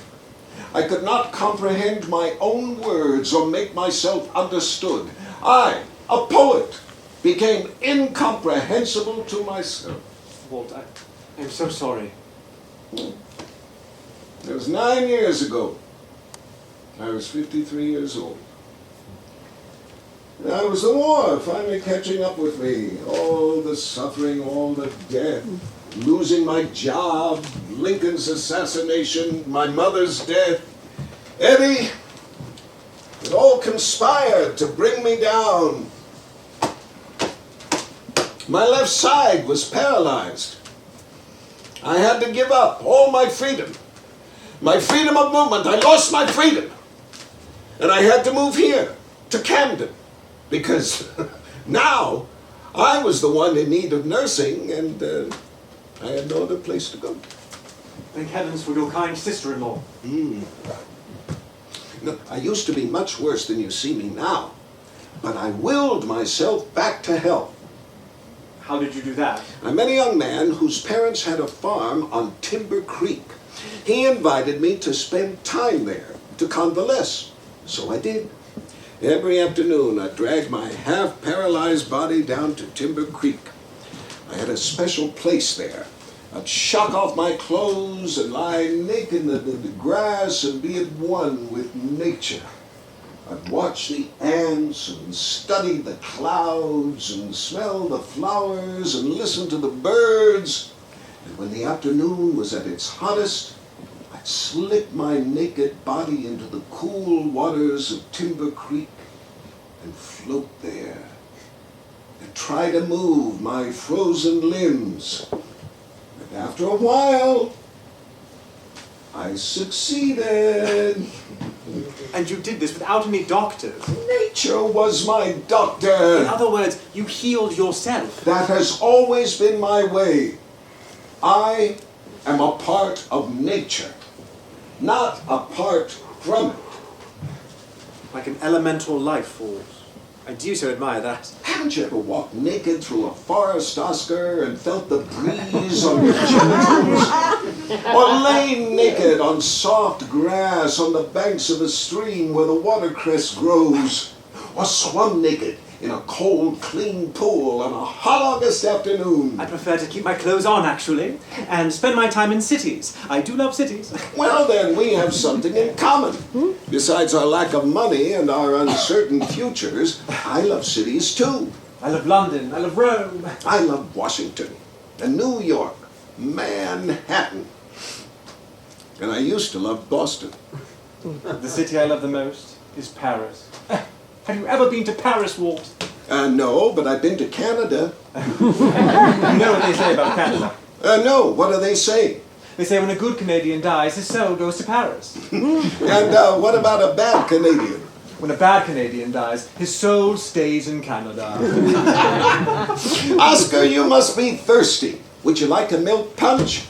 I could not comprehend my own words or make myself understood. I, a poet, became incomprehensible to myself. Walt, I'm so sorry. It was 9 years ago. I was 53 years old. That was the war finally catching up with me. All the suffering, all the death, losing my job, Lincoln's assassination, my mother's death. Eddie, it all conspired to bring me down. My left side was paralyzed. I had to give up all my freedom. My freedom of movement. I lost my freedom. And I had to move here, to Camden, because now I was the one in need of nursing, and I had no other place to go. Thank heavens for your kind sister-in-law. No, I used to be much worse than you see me now, but I willed myself back to health. How did you do that? I met a young man whose parents had a farm on Timber Creek. He invited me to spend time there, to convalesce. So I did. Every afternoon, I dragged my half-paralyzed body down to Timber Creek. I had a special place there. I'd shuck off my clothes and lie naked in the grass and be at one with nature. I'd watch the ants and study the clouds and smell the flowers and listen to the birds. And when the afternoon was at its hottest, I'd slip my naked body into the cool waters of Timber Creek and float there and try to move my frozen limbs. And after a while, I succeeded. And you did this without any doctors? Nature was my In doctor. other words, you healed yourself. That has always been my way. I am a part of nature, not apart from it. Like an elemental life force. I do so admire that. Haven't you ever walked naked through a forest, Oscar, and felt the breeze on your genitals? Or lain naked on soft grass on the banks of a stream where the watercress grows? Or swum naked in a cold, clean pool on a hot August afternoon? I prefer to keep my clothes on, actually, and spend my time in cities. I do love cities. Well, then we have something in common. Besides our lack of money and our uncertain futures, I love cities too. I love London. I love Rome. I love Washington and New York, Manhattan. And I used to love Boston. The city I love the most is Paris. Have you ever been to Paris, Walt? No, but I've been to Canada. You know what they say about Canada? No, what do they say? They say when a good Canadian dies, his soul goes to Paris. And what about a bad Canadian? When a bad Canadian dies, his soul stays in Canada. Oscar, you must be thirsty. Would you like a milk punch?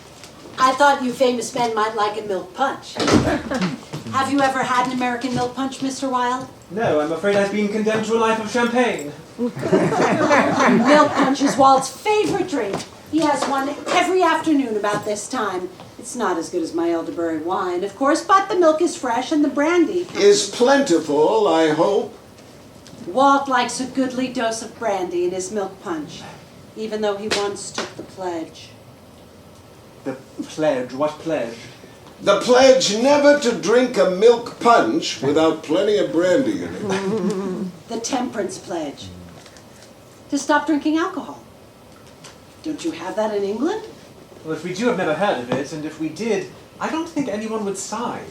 I thought you famous men might like a milk punch. Have you ever had an American milk punch, Mr. Wilde? No, I'm afraid I've been condemned to a life of champagne. Milk punch is Walt's favorite drink. He has one every afternoon about this time. It's not as good as my elderberry wine, of course, but the milk is fresh and the brandy Is plentiful, I hope. Walt likes a goodly dose of brandy in his milk punch, even though he once took the pledge. The pledge? What pledge? The pledge never to drink a milk punch without plenty of brandy in it. The temperance pledge. To stop drinking alcohol. Don't you have that in England? Well, if we do, I've never heard of it, and if we did, I don't think anyone would sign.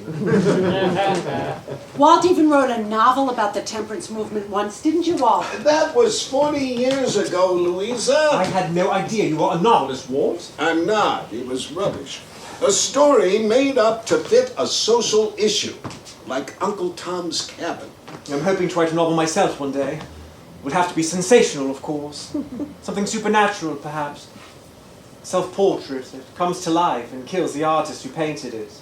Walt even wrote a novel about the temperance movement once, didn't you, Walt? That was 40 years ago, Louisa. I had no idea you were a novelist, Walt. I'm not. It was rubbish. A story made up to fit a social issue, like Uncle Tom's Cabin. I'm hoping to write a novel myself one day. It would have to be sensational, of course. Something supernatural, perhaps. Self-portrait that comes to life and kills the artist who painted it.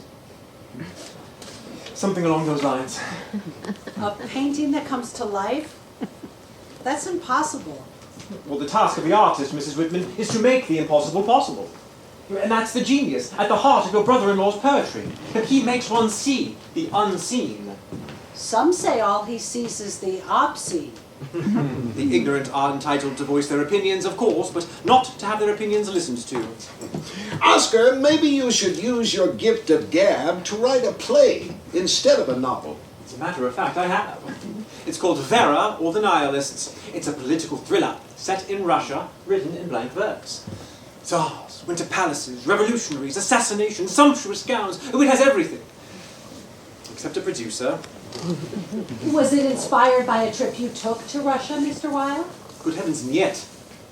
Something along those lines. A painting that comes to life? That's impossible. Well, the task of the artist, Mrs. Whitman, is to make the impossible possible. And that's the genius at the heart of your brother-in-law's poetry. He makes one see the unseen. Some say all he sees is the obscene. The ignorant are entitled to voice their opinions, of course, but not to have their opinions listened to. Oscar, maybe you should use your gift of gab to write a play instead of a novel. As a matter of fact, I have. It's called Vera or the Nihilists. It's a political thriller set in Russia, written in blank verse. Tsars, winter palaces, revolutionaries, assassinations, sumptuous gowns. Oh, it has everything. Except a producer. Was it inspired by a trip you took to Russia, Mr. Wilde? Good heavens, and yet.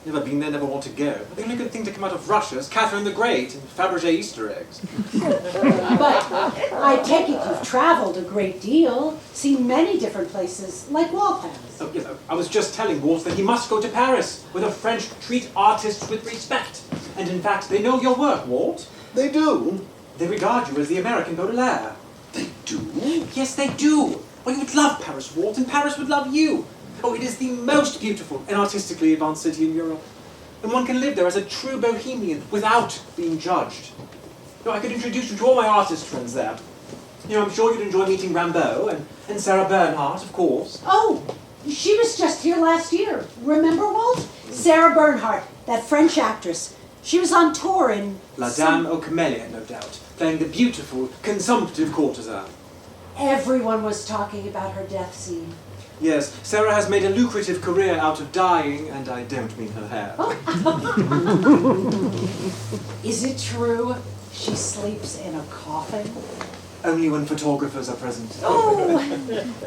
Never been there, never want to go. The only good thing to come out of Russia is Catherine the Great and Fabergé Easter eggs. But I take it you've traveled a great deal, seen many different places, like Walt has. Oh, yes, I was just telling Walt that he must go to Paris, where the French treat artists with respect. And in fact, they know your work, Walt. They do? They regard you as the American Baudelaire. They do? Yes, they do. Oh, you would love Paris, Walt, and Paris would love you. Oh, it is the most beautiful and artistically advanced city in Europe. And one can live there as a true bohemian without being judged. I could introduce you to all my artist friends there. I'm sure you'd enjoy meeting Rimbaud and Sarah Bernhardt, of course. Oh, she was just here last year. Remember, Walt? Sarah Bernhardt, that French actress. She was on tour in... La Dame aux Camélias, no doubt, playing the beautiful, consumptive courtesan. Everyone was talking about her death scene. Yes, Sarah has made a lucrative career out of dying, and I don't mean her hair. Is it true she sleeps in a coffin? Only when photographers are present. Oh,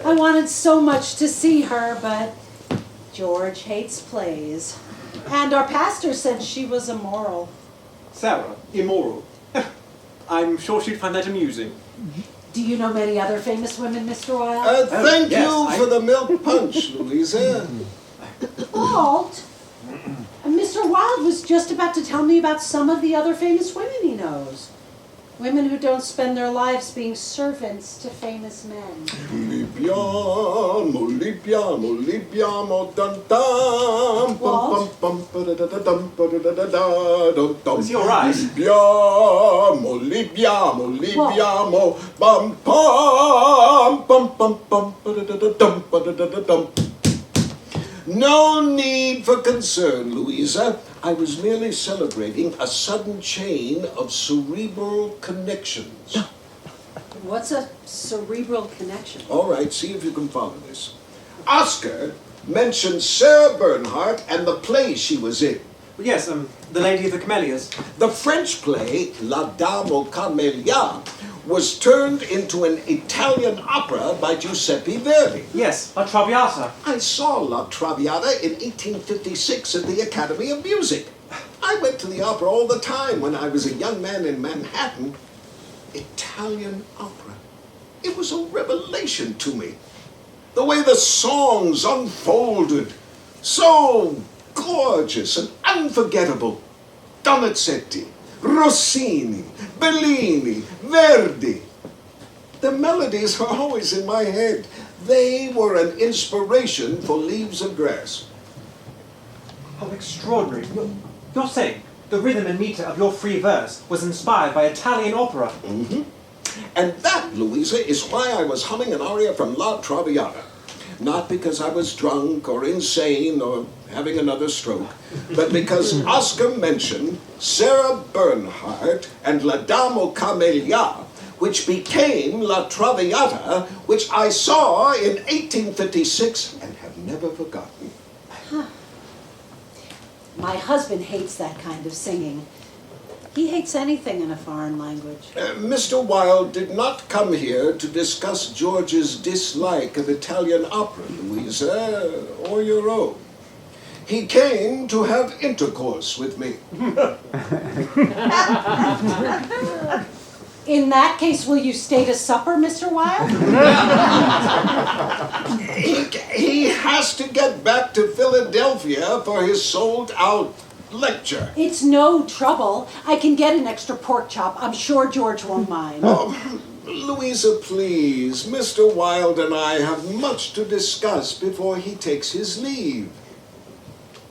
I wanted so much to see her, but George hates plays. And our pastor said she was immoral. Sarah, immoral. I'm sure she'd find that amusing. Do you know many other famous women, Mr. Wilde? Thank you for the milk punch, Louisa. Walt, Mr. Wilde was just about to tell me about some of the other famous women he knows. Women who don't spend their lives being servants to famous men. Libiamo, libiamo, libiamo, dun dum, Walt? bum bum da da da dum da da da da dum dum. Is he all right? Libiamo, libiamo, libiamo, bum bum bum bum bum da da da dum da da da dum. No need for concern, Louisa. I was merely celebrating a sudden chain of cerebral connections. What's a cerebral connection? All right, see if you can follow this. Oscar mentioned Sarah Bernhardt and the play she was in. Yes, The Lady of the Camellias. The French play, La Dame aux Camélias, was turned into an Italian opera by Giuseppe Verdi. Yes, La Traviata. I saw La Traviata in 1856 at the Academy of Music. I went to the opera all the time when I was a young man in Manhattan. Italian opera. It was a revelation to me. The way the songs unfolded. So gorgeous and unforgettable. Donizetti, Rossini, Bellini, Verdi. The melodies are always in my head. They were an inspiration for Leaves of Grass. How extraordinary. You're saying the rhythm and meter of your free verse was inspired by Italian opera? Mm-hmm. And that, Louisa, is why I was humming an aria from La Traviata. Not because I was drunk or insane or having another stroke, but because Oscar mentioned Sarah Bernhardt and La Dame aux Camélias, which became La Traviata, which I saw in 1856 and have never forgotten. Huh. My husband hates that kind of singing. He hates anything in a foreign language. Mr. Wilde did not come here to discuss George's dislike of Italian opera, Louisa, or your own. He came to have intercourse with me. In that case, will you stay to supper, Mr. Wilde? He has to get back to Philadelphia for his sold-out lecture. It's no trouble. I can get an extra pork chop. I'm sure George won't mind. Oh, Louisa, please. Mr. Wilde and I have much to discuss before he takes his leave.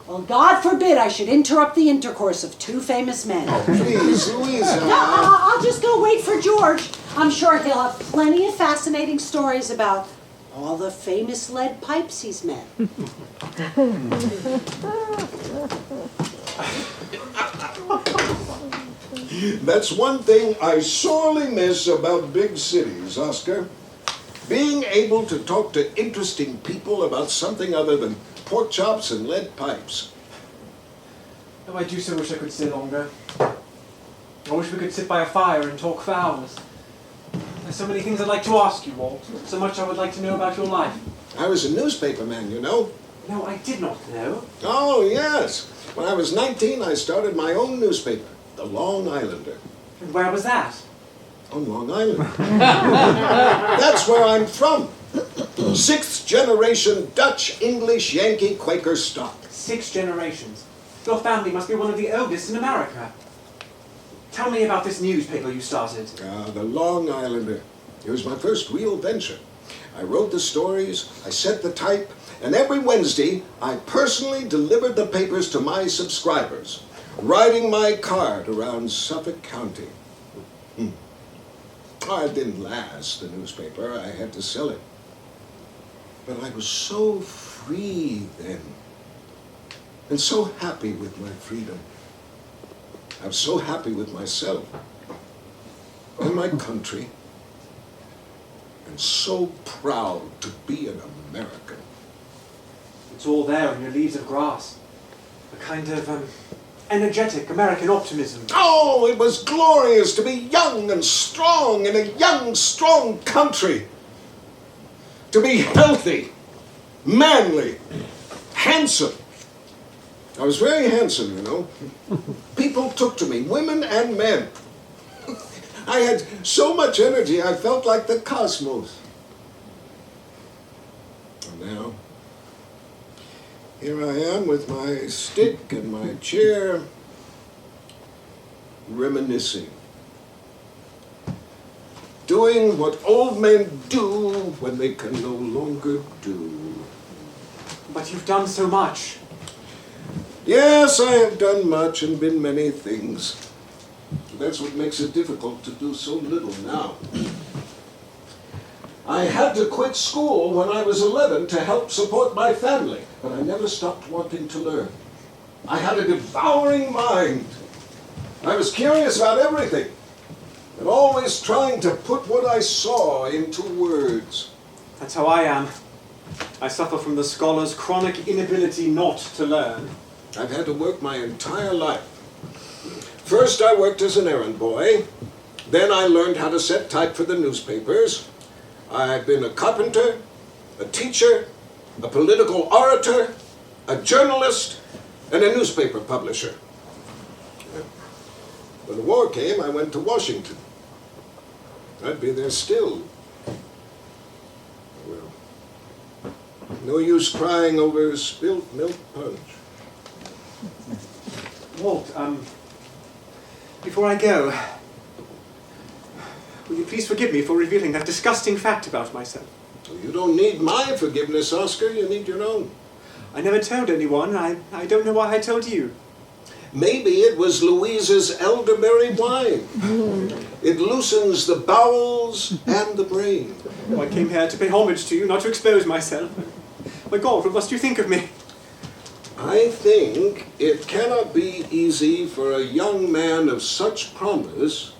Well, God forbid I should interrupt the intercourse of two famous men. Oh, please, Louisa. No, I'll just go wait for George. I'm sure he'll have plenty of fascinating stories about all the famous lead pipes he's met. That's one thing I sorely miss about big cities, Oscar. Being able to talk to interesting people about something other than pork chops and lead pipes. Oh, I do so wish I could stay longer. I wish we could sit by a fire and talk for hours. There's so many things I'd like to ask you, Walt. So much I would like to know about your life. I was a newspaper man, you know. No, I did not know. Oh, yes. When I was 19, I started my own newspaper, the Long Islander. And where was that? On Long Island. That's where I'm from. 6th generation Dutch, English, Yankee, Quaker stock. 6 generations. Your family must be one of the oldest in America. Tell me about this newspaper you started. The Long Islander. It was my first real venture. I wrote the stories, I set the type, and every Wednesday I personally delivered the papers to my subscribers, riding my cart around Suffolk County. Oh, it didn't last, the newspaper. I had to sell it. But I was so free then, and so happy with my freedom. I was so happy with myself and my country, and so proud to be an American. It's all there in your leaves of grass. A kind of, energetic American optimism. Oh, it was glorious to be young and strong in a young, strong country. To be healthy, manly, handsome. I was very handsome, you know. People took to me, women and men. I had so much energy, I felt like the cosmos. And now, here I am with my stick and my chair, reminiscing. Doing what old men do when they can no longer do. But you've done so much. Yes, I have done much and been many things. That's what makes it difficult to do so little now. I had to quit school when I was 11 to help support my family, but I never stopped wanting to learn. I had a devouring mind. I was curious about everything, and always trying to put what I saw into words. That's how I am. I suffer from the scholar's chronic inability not to learn. I've had to work my entire life. First I worked as an errand boy. Then I learned how to set type for the newspapers. I've been a carpenter, a teacher, a political orator, a journalist, and a newspaper publisher. When the war came, I went to Washington. I'd be there still. Well, no use crying over spilt milk punch. Walt, before I go, will you please forgive me for revealing that disgusting fact about myself? You don't need my forgiveness, Oscar. You need your own. I never told anyone. I don't know why I told you. Maybe it was Louisa's elderberry wine. It loosens the bowels and the brain. Oh, I came here to pay homage to you, not to expose myself. My God, what must you think of me? I think it cannot be easy for a young man of such promise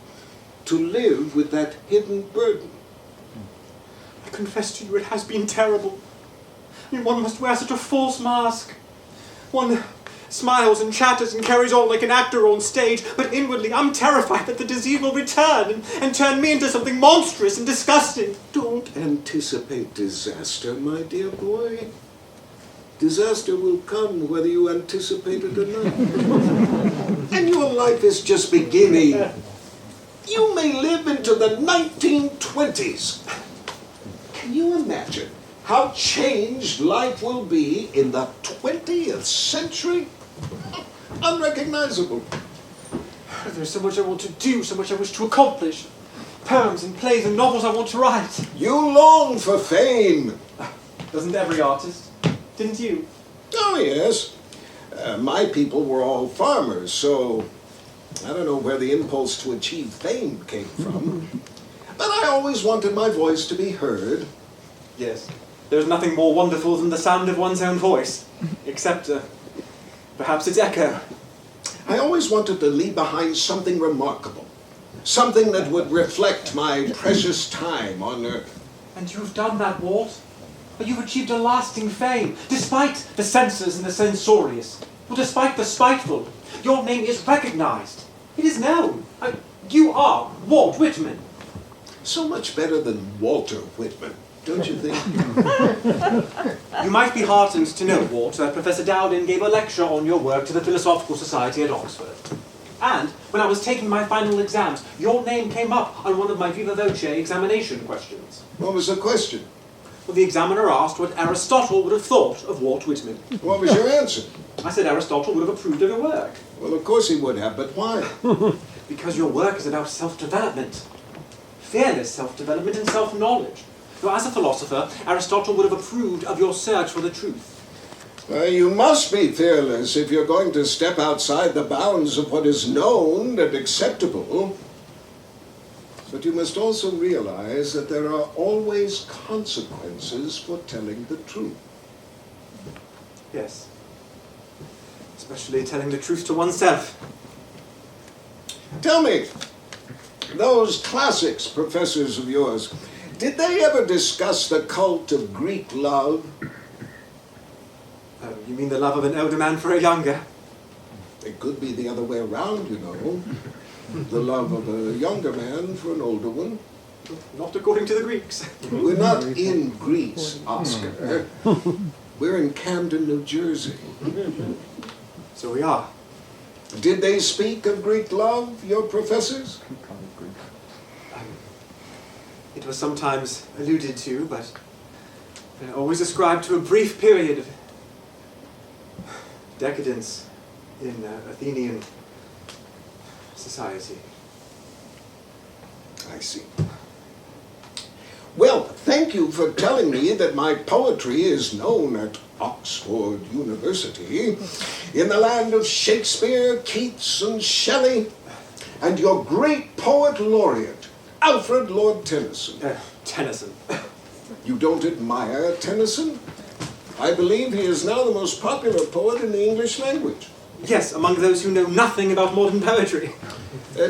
to live with that hidden burden. I confess to you, it has been terrible. I mean, one must wear such a false mask. One smiles and chatters and carries on like an actor on stage, but inwardly I'm terrified that the disease will return and turn me into something monstrous and disgusting. Don't anticipate disaster, my dear boy. Disaster will come whether you anticipate it or not. And your life is just beginning. You may live into the 1920s. Can you imagine how changed life will be in the 20th century? Unrecognizable. There's so much I want to do, so much I wish to accomplish. Poems and plays and novels I want to write. You long for fame. Doesn't every artist? Didn't you? Oh, yes. My people were all farmers, so I don't know where the impulse to achieve fame came from. But I always wanted my voice to be heard. Yes. There's nothing more wonderful than the sound of one's own voice, except perhaps its echo. I always wanted to leave behind something remarkable, something that would reflect my precious time on Earth. And you've done that, Walt. You've achieved a lasting fame, despite the censors and the censorious, or despite the spiteful. Your name is recognized. It is known. You are Walt Whitman. So much better than Walter Whitman, don't you think? You might be heartened to know, Walt, that Professor Dowden gave a lecture on your work to the Philosophical Society at Oxford. And when I was taking my final exams, your name came up on one of my viva voce examination questions. What was the question? Well, the examiner asked what Aristotle would have thought of Walt Whitman. What was your answer? I said Aristotle would have approved of your work. Well, of course he would have, but why? Because your work is about self-development. Fearless self-development and self-knowledge. Now, as a philosopher, Aristotle would have approved of your search for the truth. You must be fearless if you're going to step outside the bounds of what is known and acceptable. But you must also realize that there are always consequences for telling the truth. Yes. Especially telling the truth to oneself. Tell me, those classics professors of yours, did they ever discuss the cult of Greek love? You mean the love of an older man for a younger? It could be the other way around, you know. The love of a younger man for an older one. Not according to the Greeks. We're not in Greece, Oscar. We're in Camden, New Jersey. So we are. Did they speak of Greek love, your professors? It was sometimes alluded to, but always ascribed to a brief period of decadence in Athenian society. I see. Well, thank you for telling me that my poetry is known at Oxford University, in the land of Shakespeare, Keats, and Shelley, and your great poet laureate, Alfred Lord Tennyson. Tennyson. You don't admire Tennyson? I believe he is now the most popular poet in the English language. Yes, among those who know nothing about modern poetry.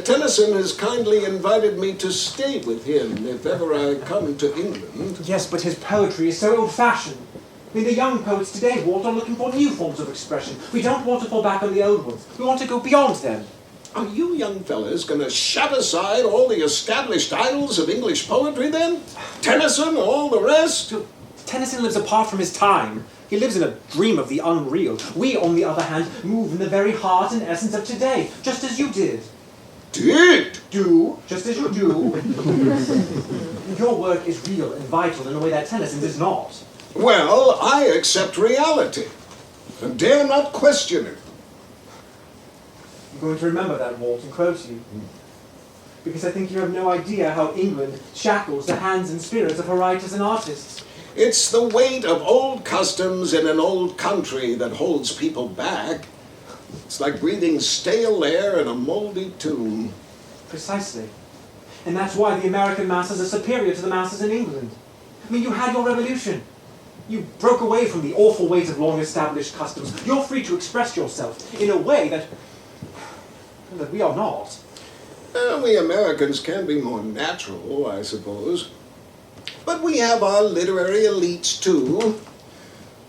Tennyson has kindly invited me to stay with him if ever I come to England. Yes, but his poetry is so old-fashioned. I mean, the young poets today, Walt, are looking for new forms of expression. We don't want to fall back on the old ones. We want to go beyond them. Are you young fellas going to shove aside all the established idols of English poetry then? Tennyson, all the rest? Tennyson lives apart from his time. He lives in a dream of the unreal. We, on the other hand, move in the very heart and essence of today, just as you did. Did? Do, just as you do. Your work is real and vital in a way that Tennyson's is not. Well, I accept reality, and dare not question it. I'm going to remember that, Walt, and quote you. Because I think you have no idea how England shackles the hands and spirits of her writers and artists. It's the weight of old customs in an old country that holds people back. It's like breathing stale air in a moldy tomb. Precisely. And that's why the American masses are superior to the masses in England. I mean, you had your revolution. You broke away from the awful ways of long-established customs. You're free to express yourself in a way that we are not. We Americans can be more natural, I suppose. But we have our literary elites, too.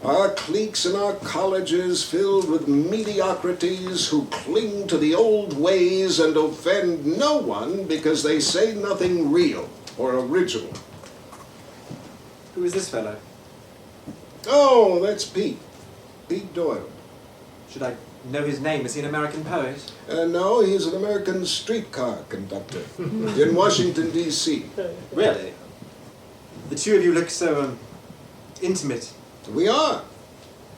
Our cliques and our colleges filled with mediocrities who cling to the old ways and offend no one because they say nothing real or original. Who is this fellow? Oh, that's Pete. Pete Doyle. Should I know his name? Is he an American poet? No, he's an American streetcar conductor in Washington, D.C. Really? The two of you look so, intimate. We are,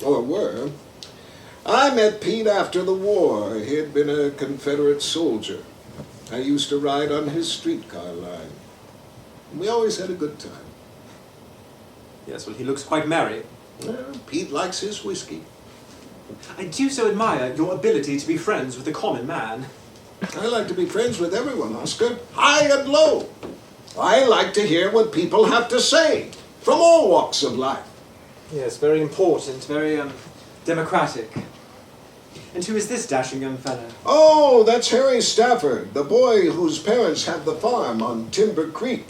or were. I met Pete after the war. He had been a Confederate soldier. I used to ride on his streetcar line. We always had a good time. Yes, well, he looks quite merry. Well, Pete likes his whiskey. I do so admire your ability to be friends with the common man. I like to be friends with everyone, Oscar, high and low. I like to hear what people have to say, from all walks of life. Yes, very important, very, democratic. And who is this dashing young fellow? Oh, that's Harry Stafford, the boy whose parents have the farm on Timber Creek.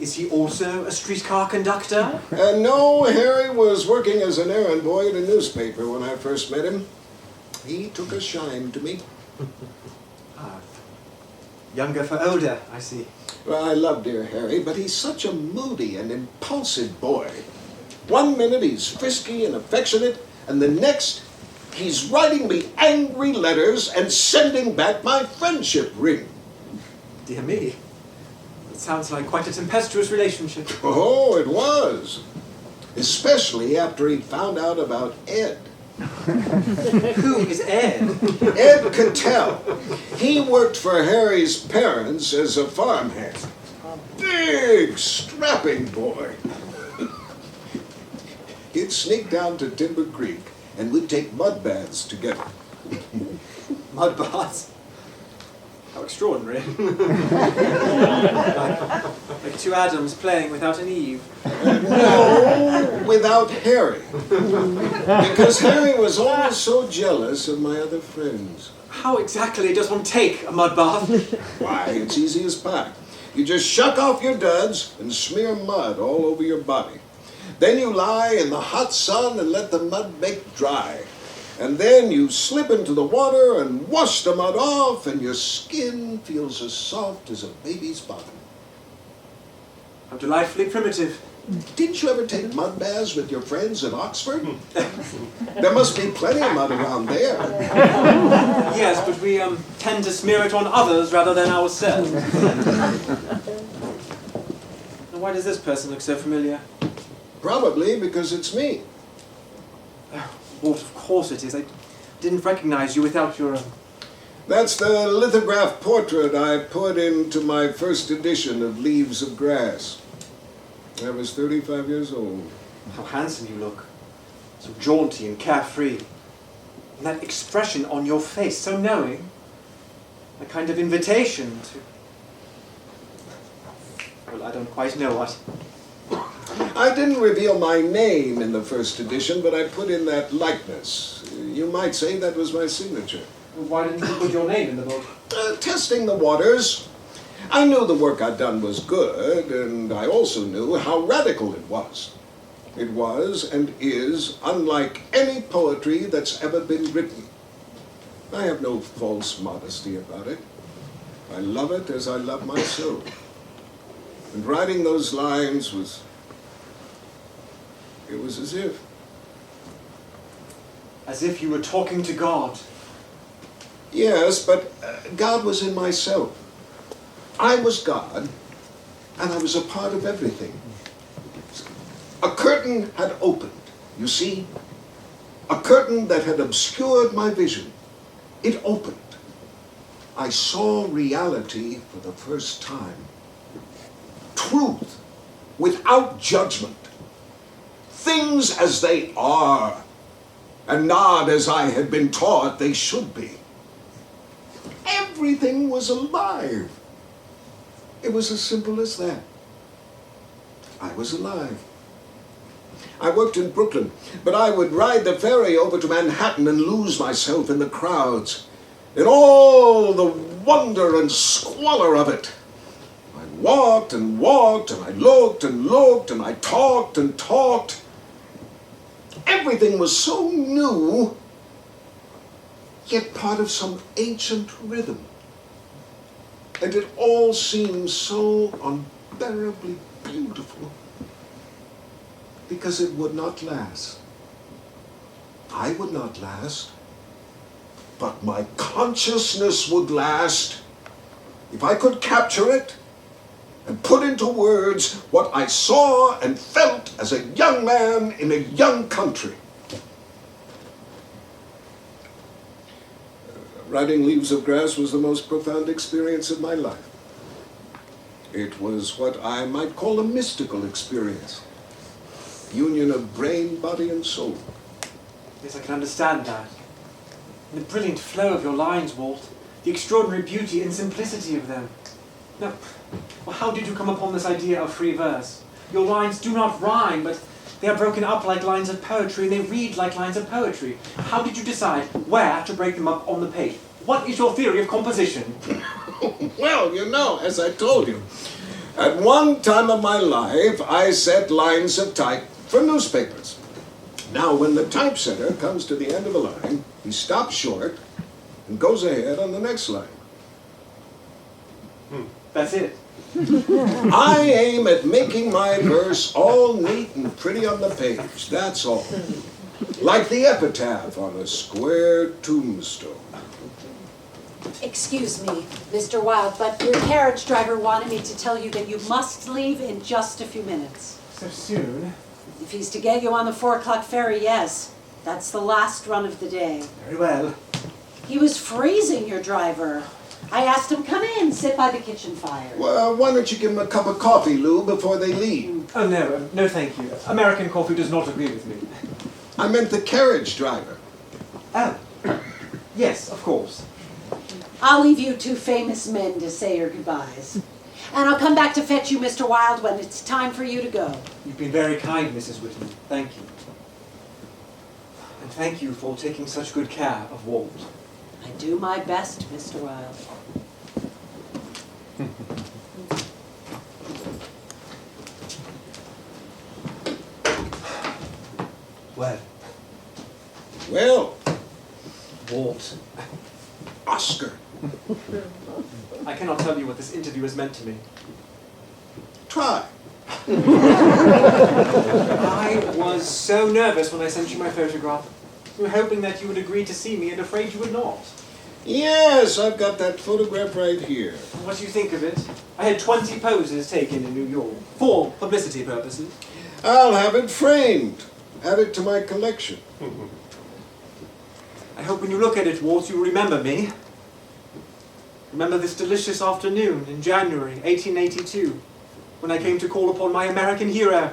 Is he also a streetcar conductor? No, Harry was working as an errand boy at a newspaper when I first met him. He took a shine to me. Ah, younger for older, I see. Well, I love dear Harry, but he's such a moody and impulsive boy. One minute he's frisky and affectionate, and the next he's writing me angry letters and sending back my friendship ring. Dear me. It sounds like quite a tempestuous relationship. Oh, it was. Especially after he found out about Ed. Who is Ed? Ed Cattell. He worked for Harry's parents as a farmhand. Big, strapping boy. He'd sneak down to Timber Creek, and we'd take mud baths together. Mud baths? How extraordinary. like two Adams playing without an Eve. No, without Harry. Because Harry was always so jealous of my other friends. How exactly does one take a mud bath? Why, it's easy as pie. You just shuck off your duds and smear mud all over your body. Then you lie in the hot sun and let the mud bake dry. And then you slip into the water and wash the mud off, and your skin feels as soft as a baby's bottom. How delightfully primitive. Didn't you ever take mud baths with your friends at Oxford? There must be plenty of mud around there. Yes, but we tend to smear it on others rather than ourselves. Now, why does this person look so familiar? Probably because it's me. Walt, of course it is. I didn't recognize you without your... That's the lithograph portrait I put into my first edition of Leaves of Grass. I was 35 years old. How handsome you look. So jaunty and carefree. And that expression on your face, so knowing. A kind of invitation to... Well, I don't quite know what. I didn't reveal my name in the first edition, but I put in that likeness. You might say that was my signature. Why didn't you put your name in the book? Testing the waters. I knew the work I'd done was good, and I also knew how radical it was. It was and is unlike any poetry that's ever been written. I have no false modesty about it. I love it as I love myself. And writing those lines was... It was as if... As if you were talking to God. Yes, but God was in myself. I was God, and I was a part of everything. A curtain had opened, you see? A curtain that had obscured my vision. It opened. I saw reality for the first time. Truth, without judgment. Things as they are, and not as I had been taught they should be. Everything was alive. It was as simple as that. I was alive. I worked in Brooklyn, but I would ride the ferry over to Manhattan and lose myself in the crowds, in all the wonder and squalor of it. I walked and walked, and I looked and looked, and I talked and talked. Everything was so new, yet part of some ancient rhythm. And it all seemed so unbearably beautiful because it would not last. I would not last, but my consciousness would last if I could capture it and put into words what I saw and felt as a young man in a young country. Writing Leaves of Grass was the most profound experience of my life. It was what I might call a mystical experience. Union of brain, body, and soul. Yes, I can understand that. The brilliant flow of your lines, Walt. The extraordinary beauty and simplicity of them. Now, well, how did you come upon this idea of free verse? Your lines do not rhyme, but they are broken up like lines of poetry, and they read like lines of poetry. How did you decide where to break them up on the page? What is your theory of composition? Well, you know, as I told you, at one time of my life, I set lines of type for newspapers. Now, when the typesetter comes to the end of a line, he stops short and goes ahead on the next line. That's it. I aim at making my verse all neat and pretty on the page, that's all. Like the epitaph on a square tombstone. Excuse me, Mr. Wilde, but your carriage driver wanted me to tell you that you must leave in just a few minutes. So soon? If he's to get you on the 4 o'clock ferry, yes. That's the last run of the day. Very well. He was freezing, your driver. I asked him, come in, sit by the kitchen fire. Well, why don't you give him a cup of coffee, Lou, before they leave? Oh, no, no thank you. American coffee does not agree with me. I meant the carriage driver. Oh, yes, of course. I'll leave you two famous men to say your goodbyes. And I'll come back to fetch you, Mr. Wilde, when it's time for you to go. You've been very kind, Mrs. Whitman. Thank you. And thank you for taking such good care of Walt. I do my best, Mr. Wilde. Well, Well, Walt. Oscar. I cannot tell you what this interview has meant to me. Try. I was so nervous when I sent you my photograph. You were hoping that you would agree to see me and afraid you would not. Yes, I've got that photograph right here. What do you think of it? I had 20 poses taken in New York for publicity purposes. I'll have it framed. Add it to my collection. I hope when you look at it, Walt, you will remember me. Remember this delicious afternoon in January 1882, when I came to call upon my American hero,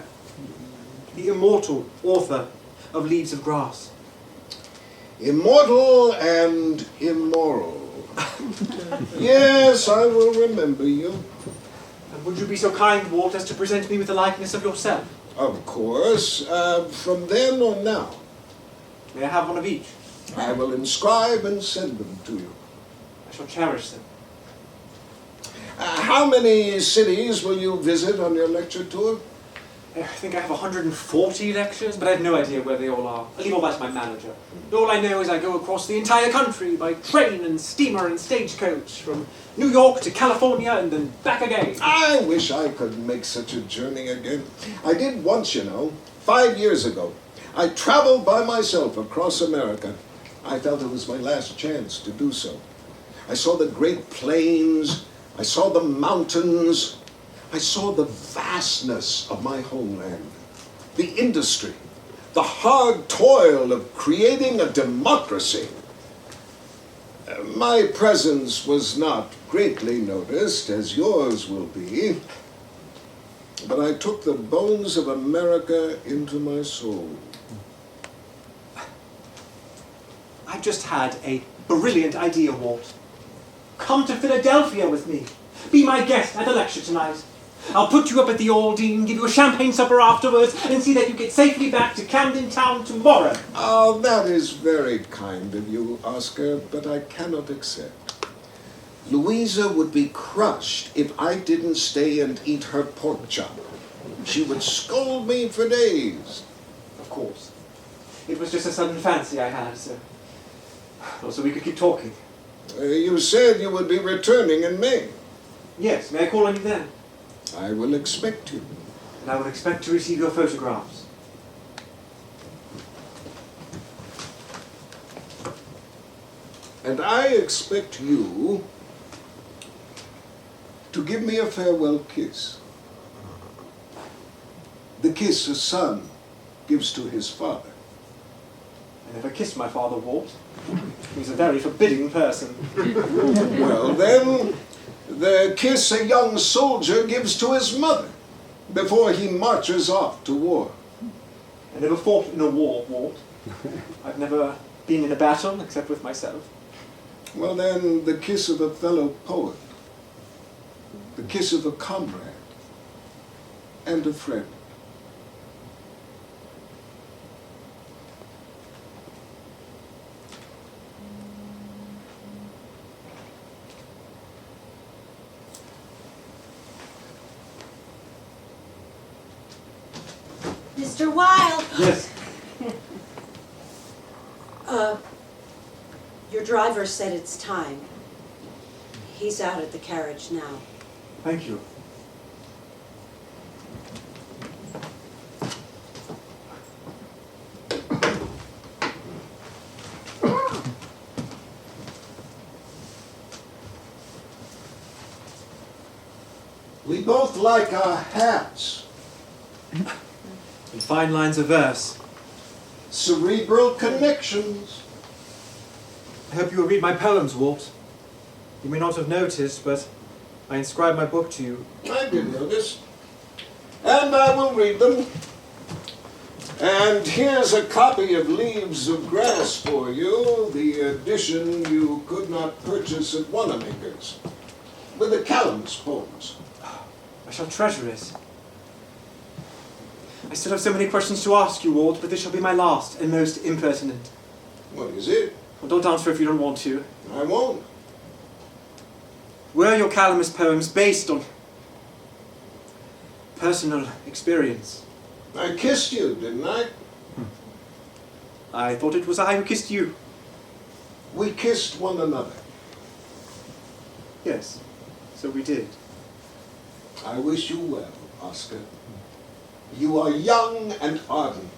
the immortal author of Leaves of Grass. Immortal and immoral. Yes, I will remember you. And would you be so kind, Walt, as to present me with a likeness of yourself? Of course. From then on now, May I have one of each? I will inscribe and send them to you. I shall cherish them. How many cities will you visit on your lecture tour? I think I have 140 lectures, but I have no idea where they all are. I leave all that to my manager. All I know is I go across the entire country by train and steamer and stagecoach, from New York to California and then back again. I wish I could make such a journey again. I did once, you know, 5 years ago. I traveled by myself across America. I felt it was my last chance to do so. I saw the great plains, I saw the mountains, I saw the vastness of my homeland, the industry, the hard toil of creating a democracy. My presence was not greatly noticed, as yours will be, but I took the bones of America into my soul. I've just had a brilliant idea, Walt. Come to Philadelphia with me. Be my guest at the lecture tonight. I'll put you up at the Aldine, give you a champagne supper afterwards, and see that you get safely back to Camden Town tomorrow. Oh, that is very kind of you, Oscar, but I cannot accept. Louisa would be crushed if I didn't stay and eat her pork chop. She would scold me for days. Of course. It was just a sudden fancy I had, so we could keep talking. You said you would be returning in May. Yes, may I call on you then? I will expect you. And I would expect to receive your photographs. And I expect you to give me a farewell kiss. The kiss a son gives to his father. I never kissed my father, Walt. He's a very forbidding person. Well then, the kiss a young soldier gives to his mother before he marches off to war. I never fought in a war, Walt. I've never been in a battle, except with myself. Well then, the kiss of a fellow poet, the kiss of a comrade, and a friend. Mr. Wilde! Yes. Your driver said it's time. He's out at the carriage now. Thank you. We both like our hats. And fine lines of verse. Cerebral connections. I hope you will read my poems, Walt. You may not have noticed, but I inscribed my book to you. I did notice. And I will read them. And here's a copy of Leaves of Grass for you, the edition you could not purchase at Wanamaker's, with the Callum's poems. I shall treasure it. I still have so many questions to ask you, Walt, but this shall be my last and most impertinent. What is it? Well, don't answer if you don't want to. I won't. Were your Calamus poems based on personal experience? I kissed you, didn't I? I thought it was I who kissed you. We kissed one another. Yes, so we did. I wish you well, Oscar. You are young and ardent.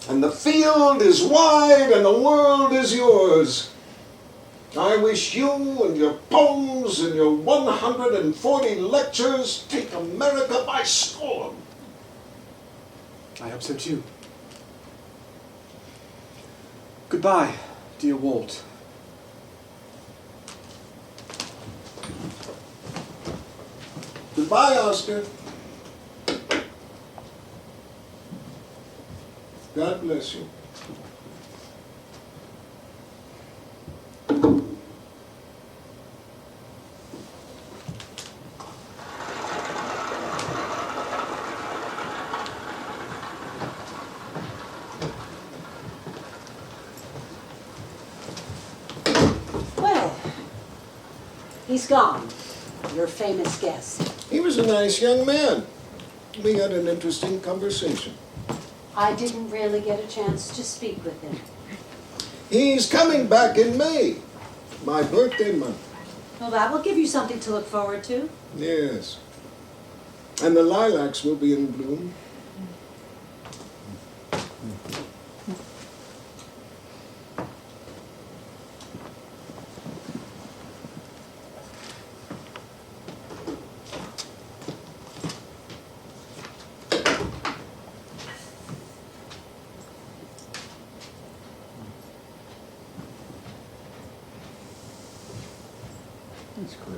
And the field is wide and the world is yours. I wish you and your poems and your 140 lectures take America by storm. I hope so too. Goodbye, dear Walt. Goodbye, Oscar. God bless you. Well, he's gone. Your famous guest. He was a nice young man. We had an interesting conversation. I didn't really get a chance to speak with him. He's coming back in May, my birthday month. Well, that will give you something to look forward to. Yes. And the lilacs will be in bloom. That's great.